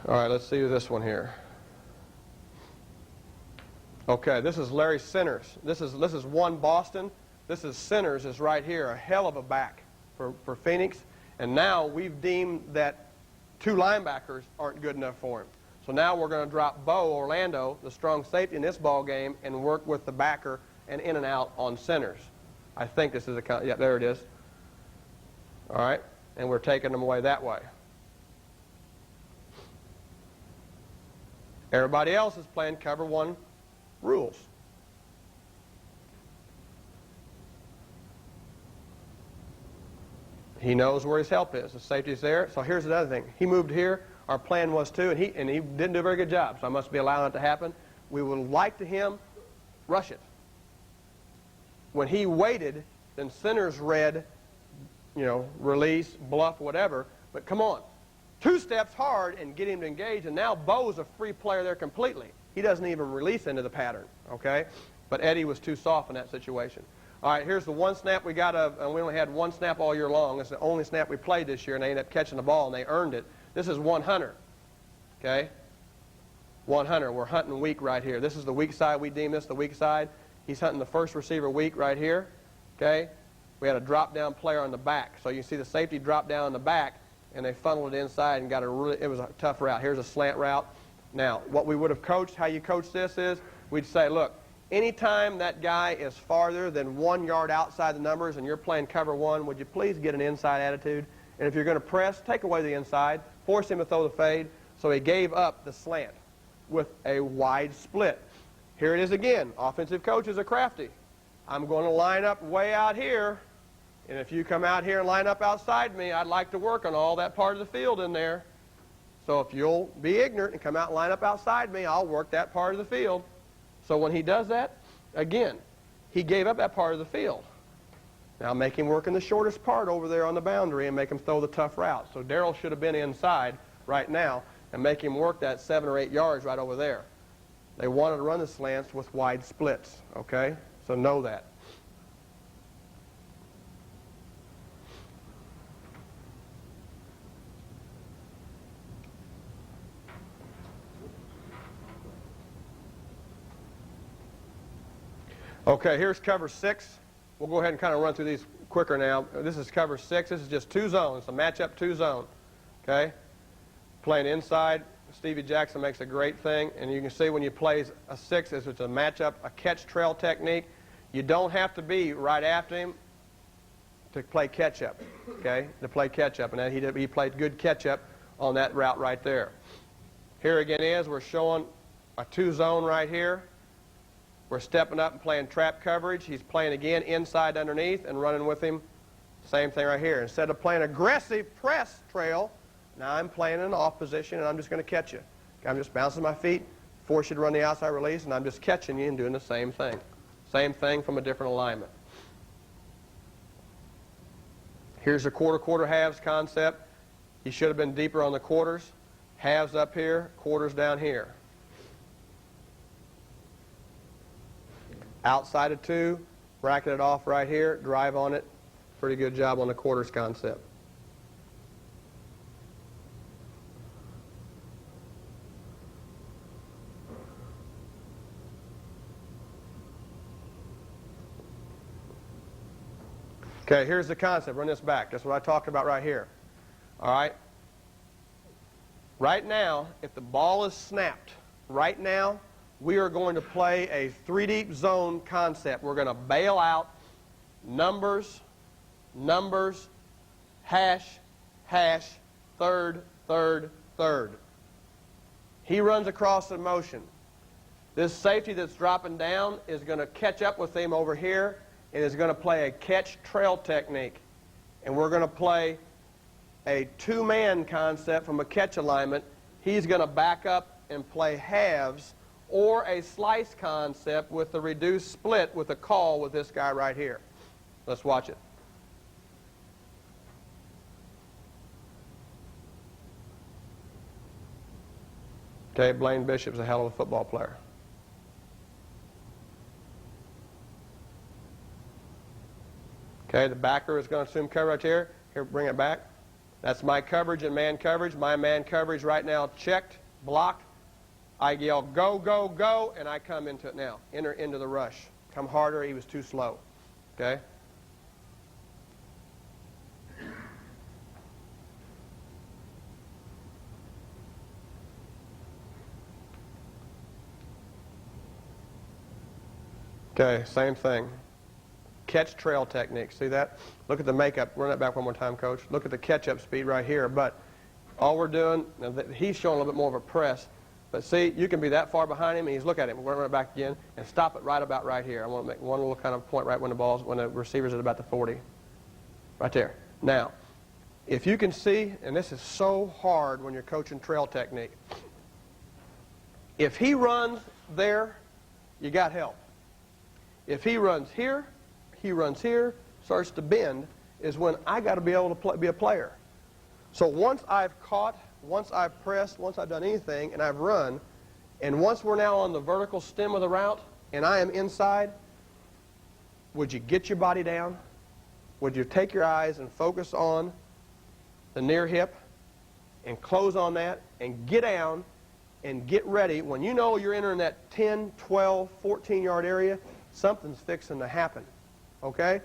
All right, let's see this one here. Okay, this is Larry Sinners. This is one Boston. This is Sinners is right here, a hell of a back for Phoenix. And now we've deemed that two linebackers aren't good enough for him. So now we're going to drop Bo Orlando, the strong safety in this ball game, and work with the backer and in and out on Sinners. I think this is yeah, there it is. All right, and we're taking them away that way. Everybody else is playing cover one rules. He knows where his help is. The safety's there. So here's another thing. He moved here. Our plan was to, and he didn't do a very good job, so I must be allowing it to happen. We would like to him rush it. When he waited, then Sinners read, release, bluff, whatever. But come on. 2 steps hard and get him to engage, and now Bo's a free player there completely. He doesn't even release into the pattern, okay? But Eddie was too soft in that situation. All right, here's the one snap we got and we only had one snap all year long. It's the only snap we played this year, and they ended up catching the ball, and they earned it. This is one hunter, okay? One hunter. We're hunting weak right here. This is the weak side. We deem this the weak side. He's hunting the first receiver weak right here, okay? We had a drop-down player on the back. So you see the safety drop down on the back, and they funneled it inside and got it was a tough route. Here's a slant route. Now, what we would have coached, how you coach this is, we'd say, look, anytime that guy is farther than 1 yard outside the numbers and you're playing cover one, would you please get an inside attitude? And if you're going to press, take away the inside, force him to throw the fade. So he gave up the slant with a wide split. Here it is again. Offensive coaches are crafty. I'm going to line up way out here, and if you come out here and line up outside me, I'd like to work on all that part of the field in there. So if you'll be ignorant and come out and line up outside me, I'll work that part of the field. So when he does that, again, he gave up that part of the field. Now make him work in the shortest part over there on the boundary and make him throw the tough route. So Darrell should have been inside right now and make him work that 7 or 8 yards right over there. They wanted to run the slants with wide splits, okay? So know that. Okay, here's cover 6. We'll go ahead and kind of run through these quicker now. This is cover 6. This is just 2 zones, a matchup 2 zone. Okay? Playing inside, Stevie Jackson makes a great thing. And you can see when you play a 6, it's a matchup, a catch trail technique. You don't have to be right after him to play catch up. Okay? To play catch up. And he played good catch up on that route right there. Here again we're showing a 2 zone right here. We're stepping up and playing trap coverage. He's playing again inside underneath and running with him. Same thing right here. Instead of playing aggressive press trail, now I'm playing in an off position and I'm just going to catch you. I'm just bouncing my feet, force you to run the outside release, and I'm just catching you and doing the same thing. Same thing from a different alignment. Here's the quarter halves concept. He should have been deeper on the quarters. Halves up here, quarters down here. Outside of 2, bracket it off right here, drive on it. Pretty good job on the quarters concept. Okay, here's the concept. Run this back. That's what I talked about right here. All right? Right now, if the ball is snapped, right now, we are going to play a 3-deep zone concept. We're going to bail out numbers, hash, third. He runs across in motion. This safety that's dropping down is going to catch up with him over here and is going to play a catch trail technique. And we're going to play a 2-man concept from a catch alignment. He's going to back up and play halves, or a slice concept with the reduced split with a call with this guy right here. Let's watch it. Okay, Blaine Bishop's a hell of a football player. Okay, the backer is going to assume cover right here. Here, bring it back. That's my coverage and man coverage. My man coverage right now checked, blocked. I yell, go, go, go, and I come into it now. Enter into the rush. Come harder. He was too slow. Okay? Okay, same thing. Catch trail technique. See that? Look at the makeup. Run that back one more time, Coach. Look at the catch-up speed right here. But all we're doing, now he's showing a little bit more of a press. But see, you can be that far behind him, and he's look at him. We're going to run it back again and stop it right about right here. I want to make one little kind of point right when the receiver's at about the 40. Right there. Now, if you can see, and this is so hard when you're coaching trail technique, if he runs there, you got help. If he runs here, starts to bend, is when I got to be able to be a player. So once I've caught, once I've pressed, once I've done anything, and I've run, and once we're now on the vertical stem of the route, and I am inside, would you get your body down? Would you take your eyes and focus on the near hip and close on that and get down and get ready? When you know you're entering that 10, 12, 14-yard area, something's fixing to happen. Okay?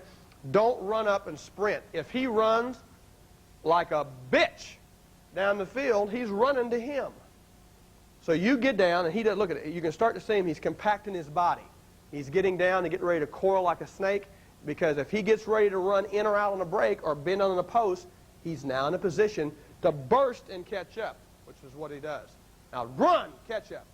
Don't run up and sprint. If he runs like a bitch down the field, he's running to him. So you get down, and he doesn't look at it. You can start to see him. He's compacting his body. He's getting down and getting ready to coil like a snake, because if he gets ready to run in or out on a break or bend on a post, he's now in a position to burst and catch up, which is what he does. Now run, catch up.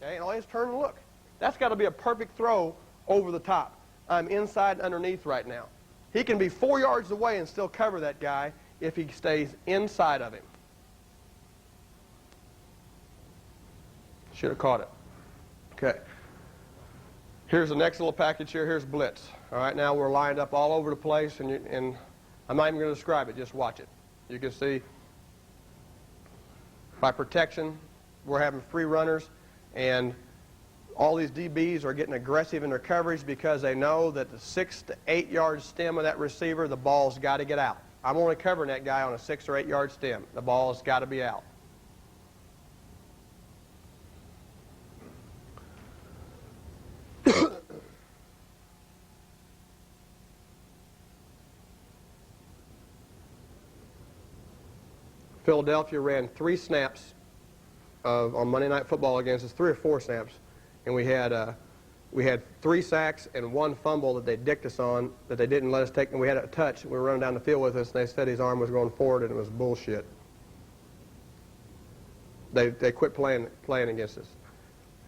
Okay, and always turn and look. That's got to be a perfect throw over the top. I'm inside and underneath right now. He can be 4 yards away and still cover that guy if he stays inside of him. Should have caught it. Okay. Here's the next little package here. Here's blitz. All right, now we're lined up all over the place, and I'm not even going to describe it. Just watch it. You can see by protection, we're having free runners, and all these DBs are getting aggressive in their coverage because they know that the 6 to 8 yard stem of that receiver, the ball's got to get out. I'm only covering that guy on a 6 or 8 yard stem. The ball's got to be out. Philadelphia ran 3 snaps on Monday Night Football against us, 3 or 4 snaps, and we had 3 sacks and 1 fumble that they dicked us on that they didn't let us take, and we had a touch. We were running down the field with us, and they said his arm was going forward, and it was bullshit. They quit playing against us.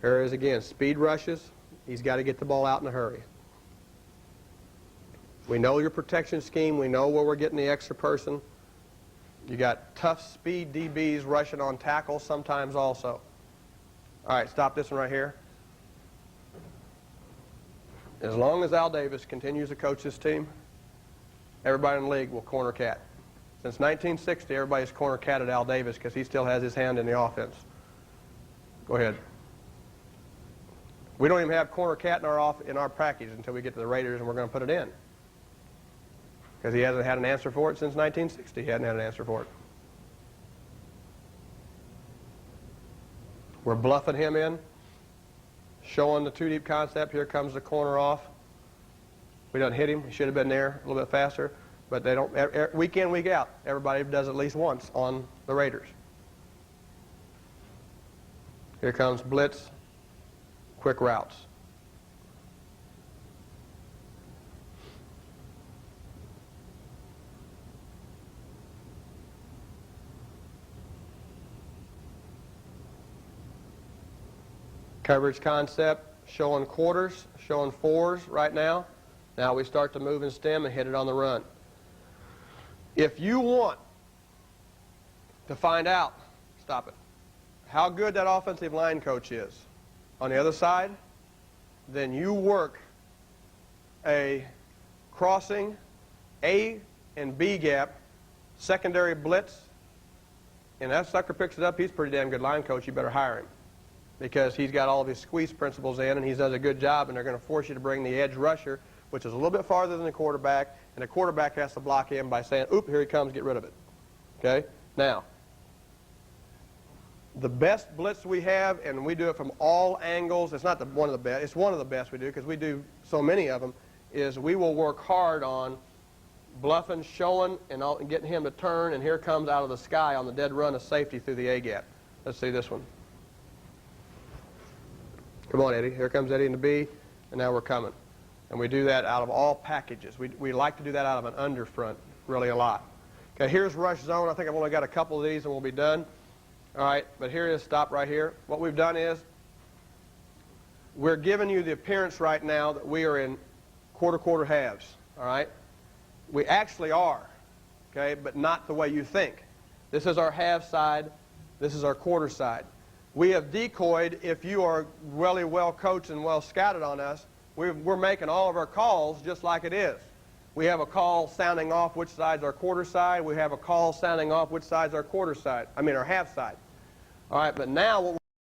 Here it is again, speed rushes. He's got to get the ball out in a hurry. We know your protection scheme. We know where we're getting the extra person. You got tough speed DBs rushing on tackles sometimes also. All right, stop this one right here. As long as Al Davis continues to coach this team, everybody in the league will corner cat. Since 1960, everybody's corner catted Al Davis because he still has his hand in the offense. Go ahead. We don't even have corner cat in our package until we get to the Raiders, and we're going to put it in. Because he hasn't had an answer for it since 1960. He hadn't had an answer for it. We're bluffing him in, showing the 2-deep concept. Here comes the corner off. We done hit him. He should have been there a little bit faster. But they don't, week in, week out, everybody does at least once on the Raiders. Here comes blitz, quick routes. Coverage concept, showing quarters, showing 4s right now. Now we start to move in stem and hit it on the run. If you want to find out, stop it, how good that offensive line coach is on the other side, then you work a crossing A and B gap, secondary blitz, and that sucker picks it up. He's a pretty damn good line coach. You better hire him, because he's got all of his squeeze principles in, and he does a good job, and they're going to force you to bring the edge rusher, which is a little bit farther than the quarterback, and the quarterback has to block him by saying, oop, here he comes, get rid of it. Okay? Now, the best blitz we have, and we do it from all angles, it's not one of the best, it's one of the best we do, because we do so many of them, is we will work hard on bluffing, showing, and getting him to turn, and here comes out of the sky on the dead run a safety through the A-gap. Let's see this one. Come on, Eddie. Here comes Eddie in the B, and now we're coming. And we do that out of all packages. We like to do that out of an underfront really a lot. Okay, here's rush zone. I think I've only got a couple of these and we'll be done. All right, but here is stop right here. What we've done is we're giving you the appearance right now that we are in quarter halves. All right? We actually are, okay, but not the way you think. This is our half side. This is our quarter side. We have decoyed, if you are really well coached and well scouted on us, we're making all of our calls just like it is. We have a call sounding off which side's our quarter side. We have a call sounding off which side's our our half side. All right, but now what